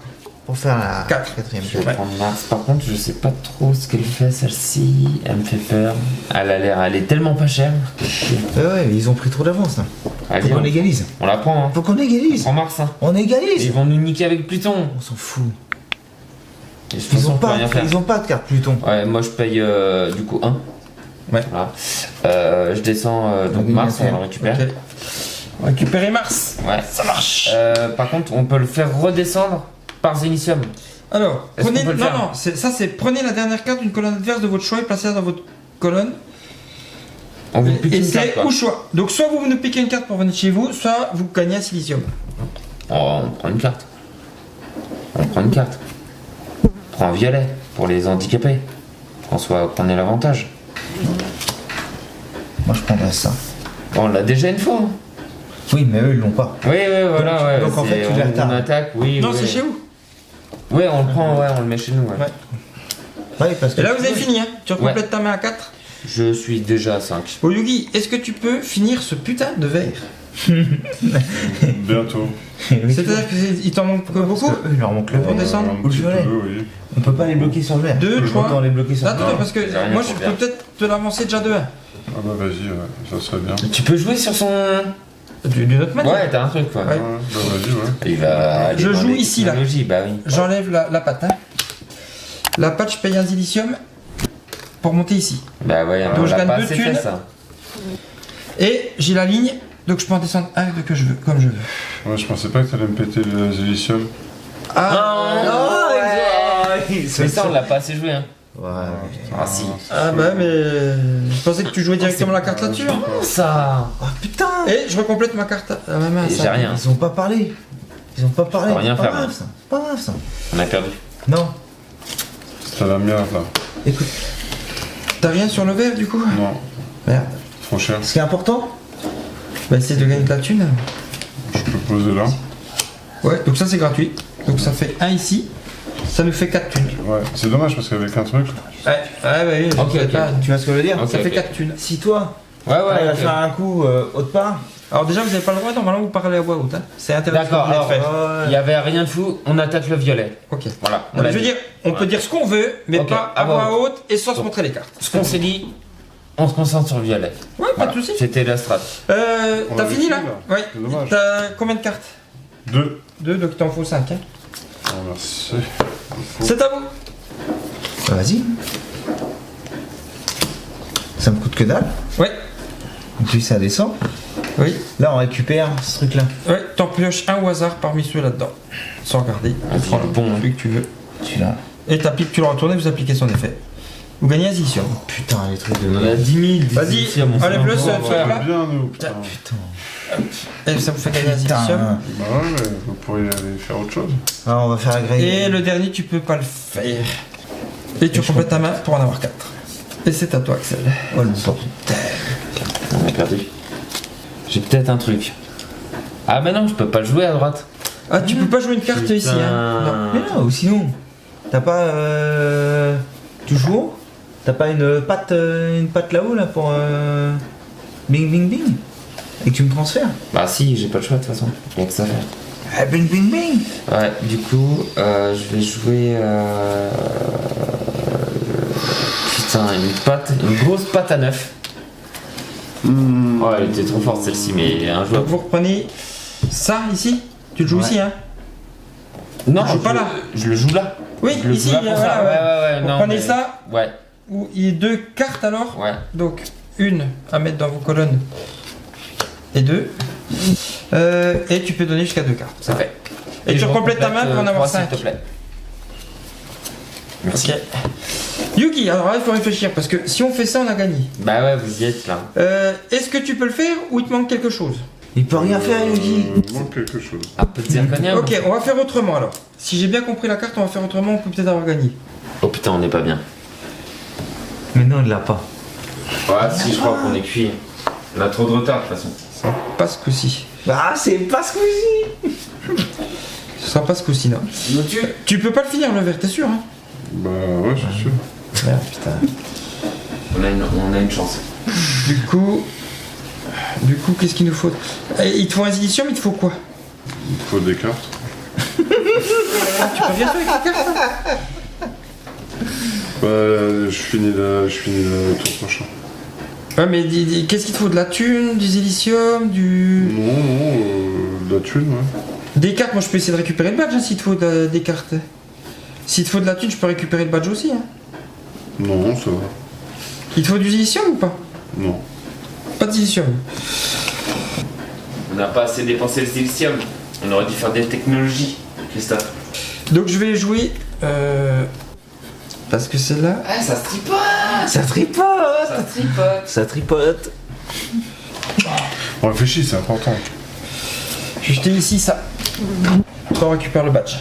pour faire la 4. quatrième. Je vais prendre Mars. Par contre, je sais pas trop ce qu'elle fait celle-ci. Elle me fait peur. Elle est tellement pas chère. Ouais, ils ont pris trop d'avance là. Allez, Faut qu'on égalise. on la prend. Hein. Faut qu'on égalise. On prend Mars. Hein. On égalise. Ils vont nous niquer avec Pluton. On s'en fout. Et de toute Ils façon, ont, on peut pas, rien faire. ils ont pas de carte Pluton. Ouais, moi je paye du coup 1. Ouais. Voilà. Je descends donc gagné Mars, un on fer. le récupère. Ok. On va récupérer Mars. Ouais. Ça marche. Par contre, on peut le faire redescendre par Zénitium. Alors, Est-ce prenez. qu'on peut le Non, faire non, prenez la dernière carte d'une colonne adverse de votre choix et placez-la dans votre colonne. On vous pique Et une carte, c'est quoi. au choix. Donc, soit vous nous piquez une carte pour venir chez vous, soit vous gagnez un silicium. Oh, on prend une carte. On prend une carte. On prend un violet pour les handicapés. François, prenez l'avantage. Moi je prendrais ça. Bon, on l'a déjà une fois. Hein. Oui, mais eux ils l'ont pas. Oui, voilà, ouais. donc, en c'est- fait, tu les on retardes. attaque, oui. Non, oui. c'est chez vous. Ouais, on le prend, ouais, on le met chez nous. Ouais. Ouais. Ouais, parce que Et là, vous avez fini, hein. Tu complètes ta main à 4. Je suis déjà à 5. Bon, Yugi, est-ce que tu peux finir ce putain de verre? Bientôt. C'est-à-dire qu'il t'en manque beaucoup? Il leur manque le On vert. descend Un Ou le petit violet. peu, oui. On peut pas les bloquer sur le vert. 2, Autant 3. les bloquer sur le Attends, vert. parce que j'ai rien moi, sur je le peux vert. peut-être te l'avancer déjà de 1. Ah bah vas-y, ouais, ça serait bien. Tu peux jouer sur son. D'une autre manière. Ouais, t'as un truc quoi. Ouais. Ouais, bah vas-y, ouais. Il va. aller Je dans joue les ici, là. technologies, bah oui. J'enlève la patte. Hein. La patte, je paye un silicium pour monter ici. Bah ouais, Donc on je l'a gagne pas 2 assez thunes. fait ça. Et j'ai la ligne, donc je peux en descendre un que je veux, comme je veux. Ouais, je pensais pas que t'allais me péter le Zélicium. Mais ça, on l'a pas assez joué, hein. Ouais. Ah si. Ah bah mais je pensais que tu jouais directement la carte là-dessus. hein. Ça. Oh putain. Et je recomplète ma carte à ma main. à Et ça. j'ai rien. Ils ont pas parlé. Ils ont pas parlé. peux rien C'est pas faire, grave, hein. ça. C'est pas grave ça. On a perdu. Non. C'était la merde là. Écoute, T'as rien sur le verre du coup? Non, Merde. trop cher. ce qui est important, Bah essaye de gagner de la thune. Je peux poser là. Ouais, donc ça c'est gratuit. Donc ça fait 1 ici. Ça nous fait 4 thunes. Ouais, c'est dommage parce qu'avec un truc. Ouais, bah oui, je Ok, sais ok. pas. tu vois ce que je veux dire? Ok. Ça fait 4 thunes. Si toi, Ouais, t'arrives ouais. à ok. faire un coup autre part, Alors déjà vous avez pas le droit, normalement vous parlez à voix haute. Hein. C'est interdit. D'accord, de alors, faire. il y avait rien de fou, on attaque le violet. Ok. Voilà, on Donc, l'a je veux dit. dire, on peut dire ce qu'on veut, mais Ok, pas à à voix voix haute et sans se Donc. montrer les cartes. Ce qu'on s'est dit, on se concentre sur le violet. Ouais, pas Voilà. de soucis. C'était la strat. T'as avait fini là? fini, Ouais. C'est dommage. T'as combien de cartes? 2. 2, donc il t'en faut 5. Hein. Oh, merci. C'est à vous. bah, vas-y. Ça me coûte que dalle. Ouais. En plus ça descend. Oui. Là on récupère ce truc là. Ouais, t'en pioches un au hasard parmi ceux là-dedans. Sans regarder. Vas-y, Prends le bon. celui que tu veux. Celui-là. Et t'appliques, tu le retournes et vous appliquez son effet. Vous gagnez un silicium. Putain les trucs de On a merde. 10 000. Vas-y, allez, le ce On va truc-là. bien nous. Putain. Putain. Et ça vous fait gagner un silicium. Putain. Bah ouais, mais vous pourriez aller faire autre chose. Ah, on va faire la grille. Et le dernier, tu peux pas le faire. Et tu complètes ta main pour en avoir 4. Et c'est à toi, Axel. Oh le bordel. On a perdu. J'ai peut-être un truc. Ah, mais non, je peux pas le jouer à droite. Ah, tu peux pas jouer une carte ici, hein. Non. Mais non, ou sinon, t'as pas. Tu joues? T'as pas une patte là-haut là pour. Bing bing bing? Et que tu me transfères? Bah si, j'ai pas le choix de toute façon. Il y a que ça à faire. Ah, bing bing bing! Ouais, du coup, je vais jouer. Putain, une grosse patte à 9. Oh, elle était trop forte celle-ci, mais un Donc joueur. vous reprenez ça ici. Tu le joues Ouais. ici, hein. Non, je joue pas là. Je le joue là. Oui, Je le ici, joue là pour voilà, ça. ouais. Ouais, Vous non. prenez mais- ça, Ouais, où il y a 2 cartes alors. ouais. Donc, une à mettre dans vos colonnes et 2. Et tu peux donner jusqu'à 2 cartes. Ça fait. Et tu je complètes ta main pour en avoir 3, 5. s'il te plaît. Merci. Ok. Yugi, alors là, il faut réfléchir parce que si on fait ça, on a gagné. Bah ouais, vous y êtes là. Est-ce que tu peux le faire ou il te manque quelque chose? Il peut rien faire, Yogi. Il manque quelque chose. Un peu de zirconium. Ok, on va faire autrement alors. Si j'ai bien compris la carte, on va faire autrement, on peut peut-être avoir gagné. Oh putain, on n'est pas bien. Mais non, il l'a pas. Ouais, si, je crois qu'on est cuit. On a trop de retard de toute façon. Pas ce coup-ci. Ah, c'est pas ce coup-ci. Ce sera pas ce coup-ci, non. Tu peux pas le finir le verre, t'es sûr hein? Bah ouais, je suis sûr. Merde, putain. On a une chance. Du coup, qu'est-ce qu'il nous faut? Il te faut un silicium, il te faut quoi? Il faut des cartes. Tu peux bien faire avec la carte hein? Bah, je finis le tour prochain. Ouais, mais qu'est-ce qu'il te faut? De la thune, du silicium, du... Non, de la thune, ouais. Des cartes, moi je peux essayer de récupérer le badge hein, s'il te faut des cartes. S'il te faut de la thune, je peux récupérer le badge aussi. Hein. Non, ça va. Il te faut du silicium ou pas? Non. Pas de silicium. On n'a pas assez dépensé le silicium. On aurait dû faire des technologies, Christophe. Donc je vais jouer... Parce que celle-là... Ah, ça se tripote. Ça tripote. Ça tripote. Ça tripote. On réfléchit, c'est important. Je vais jeter ici ça. On récupère le badge.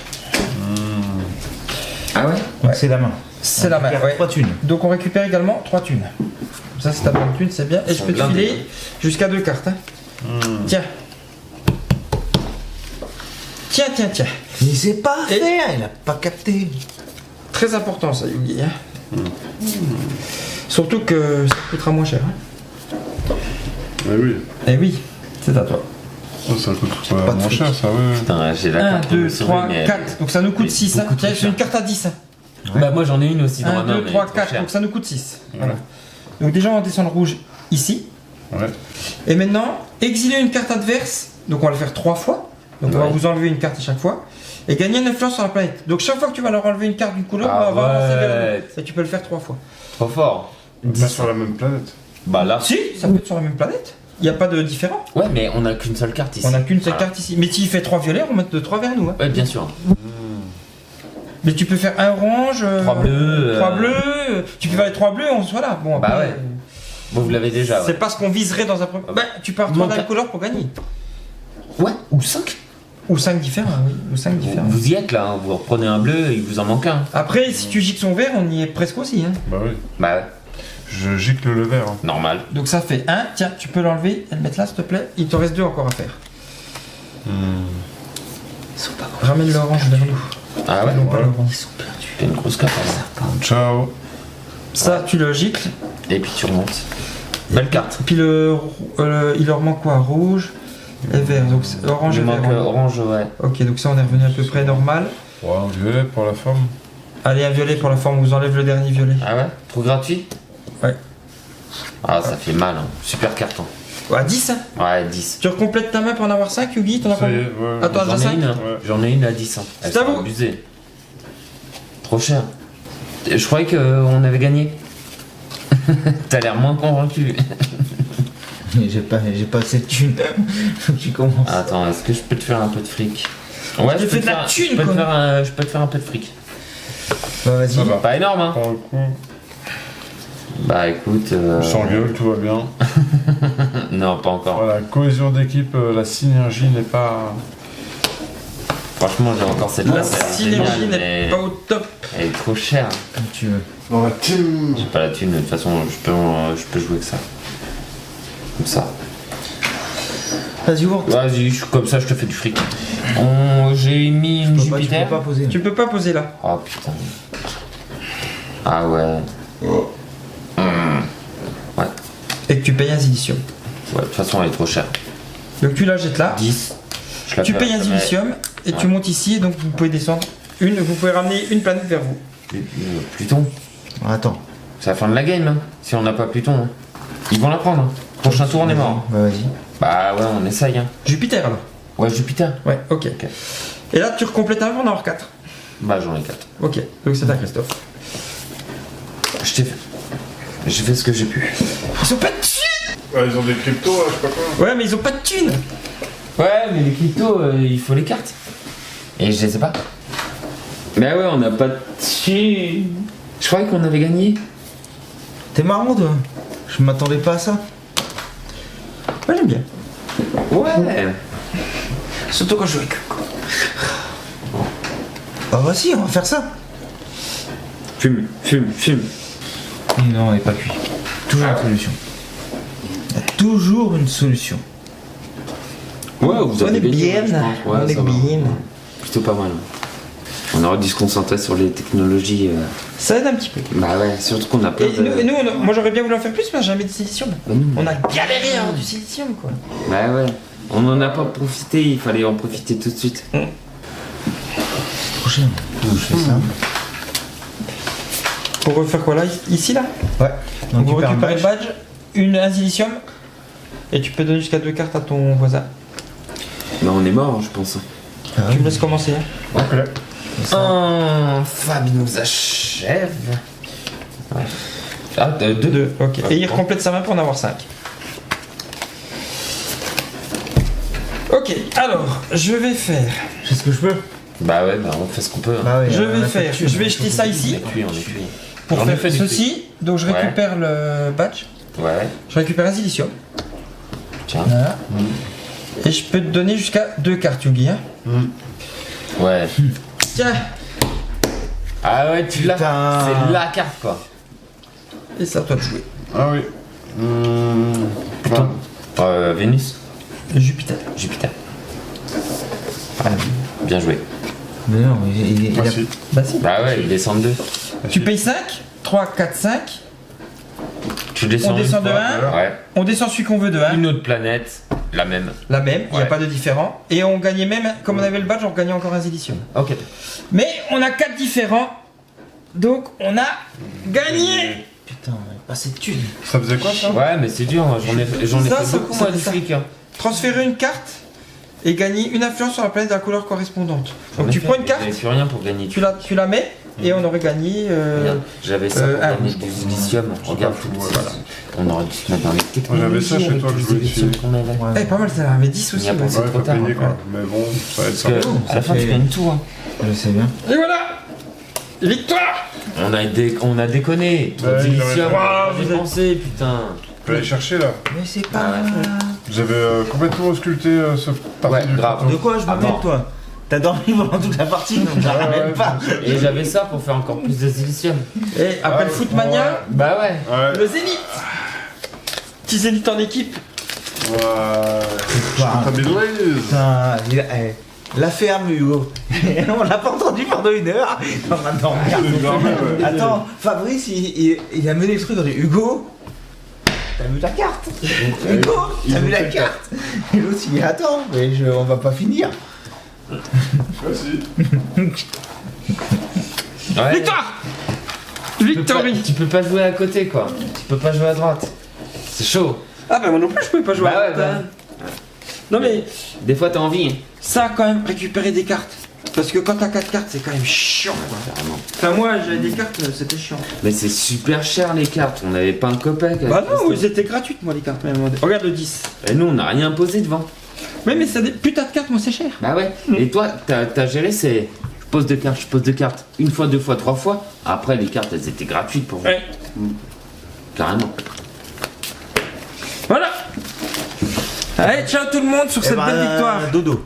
Ah ouais? Donc c'est la main. C'est la main, Regarde, ouais. 3 thunes. Donc on récupère également 3 thunes. Ça c'est ta bonne thune, c'est bien. Et Ils je sont peux te blindés, filer jusqu'à 2 cartes. Hein. Tiens. Tiens. Il sait pas Et- faire, il a pas capté. Très important ça, Yugi. Hein. Surtout que ça coûtera moins cher. Hein. Mais oui. Eh oui, c'est à toi. Oh, ça coûte Pas de moins fric. cher, ça, ouais. Putain, j'ai la 1, carte pour me 2, sauver, 3, mais 4. Donc ça nous coûte 6. Hein. beaucoup trop Tiens, c'est cher. une carte à 10. Hein. Bah moi j'en ai une aussi dans 1, ma main. 2, mais 3, trop 4. cher. Donc ça nous coûte 6. Voilà. Donc déjà on va descendre rouge ici. Ouais. Et maintenant, exiler une carte adverse. Donc on va le faire 3 fois. Donc on va Ouais. vous enlever une carte à chaque fois. Et gagner une influence sur la planète. Donc chaque fois que tu vas leur enlever une carte d'une couleur, Ah on va avancer vers ouais. nous. Et tu peux le faire 3 fois. Trop fort. Pas sur la même planète. Bah là. Si, ça peut être sur la même planète. Il n'y a pas de différent. Ouais, mais on a qu'une seule carte ici. On n'a qu'une seule Voilà. carte ici. Mais s'il fait 3 violets, on va mettre de 3 vers nous. Hein. Ouais, bien sûr. Mais tu peux faire un orange, 3 bleus. 3 bleus. Tu peux faire les 3 bleus, on soit là. Bon, Bah après, ouais. Bon, vous l'avez déjà. c'est Ouais. pas ce qu'on viserait dans un premier. Bah, tu peux retourner Manque- dans la couleur pour gagner. Ouais, ou 5. Ou 5 différents, oui. Ou 5 différents. Vous y êtes là, hein. Vous reprenez un bleu, il vous en manque un. Après, si tu gicles son vert, on y est presque aussi. Hein. Bah oui. Bah ouais, Je gicle le verre. Hein. normal. Donc ça fait 1. Tiens, tu peux l'enlever et le mettre là, s'il te plaît. Il te reste 2 encore à faire. Ils sont pas gros. Ramène l'orange vers nous. Ah ouais, Non, pas l'orange. Ils sont perdus. t'as une grosse carte. hein. Ciao. Ça, tu le gicles. Et puis tu remontes. Belle carte. Puis il leur manque quoi? Rouge et vert. Donc c'est orange Il et vert. manque orange, ouais. Ok, donc ça, on est revenu à peu près normal. Ouais, un violet pour la forme. Allez, un violet pour la forme. On vous enlève le dernier violet. Ah ouais? Trop gratuit? Ouais. Ah, ça fait mal, hein. Super carton. Ouais, 10. Hein. Ouais, 10. Tu recomplètes ta main pour en avoir 5, Yugi? T'en as Ça y est, combien? ouais. Attends, J'en déjà ai 5? une, hein. Ouais. J'en ai une à 10. Hein. Elles C'est à sont vous. abusées. Trop cher. Je croyais qu'on avait gagné. T'as l'air moins convaincu. J'ai pas assez de thunes. Faut que tu commences. Attends, est-ce que je peux te faire un peu de fric? Ouais, J'ai fait de la thune, je peux te quoi. faire je peux te faire un peu de fric. Bah vas-y. Ça va. Pas énorme, hein. Pour le coup, Bah écoute. on s'engueule, tout va bien. Non, pas encore. Voilà, cohésion d'équipe, la synergie n'est pas. Franchement, j'ai encore cette La carte, elle est synergie géniale, n'est mais pas au top. elle est trop chère. Comme tu veux. Dans la team. J'ai pas la thune, de toute façon, je peux jouer que ça. Comme ça. Vas-y, Word. Vas-y, comme ça, je te fais du fric. J'ai mis une Tu peux Jupiter. pas poser. Tu peux pas poser là. Oh putain. Ah ouais. Ouais. Et que tu payes un silicium. Ouais, de toute façon, elle est trop chère. Donc tu la jettes là. 10. Je la Tu fais- payes un ouais. silicium et tu Ouais. montes ici. Donc vous pouvez descendre. Vous pouvez ramener une planète vers vous. Pluton. Attends. C'est la fin de la game, hein, si on n'a pas Pluton. Hein. Ils vont la prendre. Hein. Prochain tour, on est mort. Bah vas-y. Bah ouais, on essaye. Hein. Jupiter alors. Ouais, Jupiter. Ouais, ok. Ok. Et là tu recomplètes un pour en avoir 4. Bah j'en ai 4. Ok, donc c'est à Christophe. Je t'ai fait. J'ai fait ce que j'ai pu. Ils ont pas de thunes. Ah, ils ont des cryptos, là, je sais pas quoi. Ouais, mais ils ont pas de thunes. Ouais, mais les cryptos, il faut les cartes. Et je les ai pas. Mais ouais, on n'a pas de thunes. Je croyais qu'on avait gagné. T'es marrant, toi. Je m'attendais pas à ça. Ouais, j'aime bien. Ouais. Surtout quand je joue avec Hugo. Bah voici, on va faire ça. Fume. Non, il n'est pas cuit. Toujours une solution. Il y a toujours une solution. Ouais, vous On avez est gagné, bien, je pense. Ouais, on est ça va. bien. Plutôt pas mal. On aurait dû se concentrer sur les technologies. Ça aide un petit peu. Bah ouais, surtout qu'on a plein Et de... nous, moi j'aurais bien voulu en faire plus, mais j'ai jamais de silicium. Bah non. On a galéré à avoir du silicium, quoi. Bah ouais. On n'en a pas profité, il fallait en profiter tout de suite. Prochaine. Je fais ça. Pour refaire quoi là, ici là? Ouais. Donc Donc vous tu perds un récupérez le badge. badge, un silicium, et tu peux donner jusqu'à 2 cartes à ton voisin. Bah on est mort, je pense. Ah Tu oui. me laisses commencer. Hein. Ok. Oh, Fab il nous achève. Ouais. Ah, 2. 2, ok. Et il complète sa main pour en avoir 5. Ok, alors, je vais faire. Je fais ce que je peux. Bah ouais, bah on fait ce qu'on peut. Hein. Bah ouais, Je on vais a faire. fait Je vais jeter ça On ici est cuit, on est cuit. pour On a faire fait du ceci. Donc je Ouais. récupère le badge. Ouais, Je récupère un silicium. tiens. Voilà. Et je peux te donner jusqu'à 2 cartes, Yugi. Hein. Ouais. Tiens. Ah ouais, tu l'as. Putain. C'est la carte quoi. Et c'est à toi de jouer. Ah oui. Vénus. Jupiter. Jupiter. Ah, bien joué. Mais non, il a... Merci. Bah si. Bah ouais, il descend de 2. Tu payes 5, 3, 4, 5. Tu descends On descend de une fois. 1. Ouais. On descend celui qu'on veut de 1. Une autre planète, la même. La même, il n'y a Ouais. pas de différent. Et on gagnait même, comme on avait le badge, on gagnait encore un silicium. Ok. Mais on a 4 différents. Donc on a gagné. Putain, pas cette thune. Ça faisait quoi ça? Ouais, mais c'est dur, j'en ai fait Ça, beaucoup ça, moi du ça. fric. Hein. Transférer une carte et gagner une influence sur la planète de la couleur correspondante. Donc tu prends une carte, J'avais plus rien pour gagner. tu la mets et on aurait gagné. Regarde, j'avais ça pour ah, gagner du silicium. Regarde tout Ouais, ça. voilà. On aurait dû se mettre dans les technologies. J'avais ça chez avec toi que les je voulais silicium dessus. qu'on avait. Eh, pas mal, ça avait 10 aussi. Il y a ouais. pas- C'est Ouais, trop faut tard, payer hein. quoi. Mais bon, ça va être Parce sympa. que à la fin, fait- tu gagnes tout. Hein. Je sais bien. Et voilà. Victoire. On a déconné. Trop de Ouais, silicium. j'aurais- On a dépensé, putain. Je vais aller chercher là. Mais c'est Ah pas... Vous avez complètement ausculté ce parti Ouais, du grave. plateau. De quoi je me Ah mêle, bon. toi? T'as dormi pendant toute la partie, donc j'arrive Ouais, même pas. Et j'avais ça pour faire encore plus de silicium. Et après Ah, le Footmania, Bah ouais. Ouais. le Zénith. Petit Zénith en équipe. Ouais. Je comptabilise. Putain, la ferme, Hugo. On l'a pas entendu pendant 1 heure. Il est en train de dormir. C'est normal, ouais. Attends, Fabrice, il a mené le truc. On dit Hugo, t'as vu la carte? Hugo, ils t'as ont vu la fait le carte? Et l'autre, il dit attends, mais on va pas finir. Merci. Ouais. Victoire. Tu peux Victory. pas- Tu peux pas jouer à côté quoi. Tu peux pas jouer à droite. C'est chaud. Ah bah moi non plus je pouvais pas jouer. Bah à ouais, droite, hein. Non mais Des fois t'as envie. Hein. ça quand même récupérer des cartes. Parce que quand t'as 4 cartes c'est quand même chiant quoi. Carrément. Enfin moi j'avais des cartes c'était chiant. Mais c'est super cher les cartes. On n'avait pas un copec. avec Bah non ça. ils étaient gratuites moi les cartes même. Regarde le 10. Et nous on n'a rien posé devant. Mais ça plus t'as de cartes moi c'est cher. Bah ouais. Et toi t'as géré c'est. Je pose 2 cartes, je pose 2 cartes. 1 fois, 2 fois, 3 fois. Après les cartes elles étaient gratuites pour vous. Ouais. Carrément. Voilà. Allez ciao tout le monde sur Eh cette ben, belle victoire. Dodo.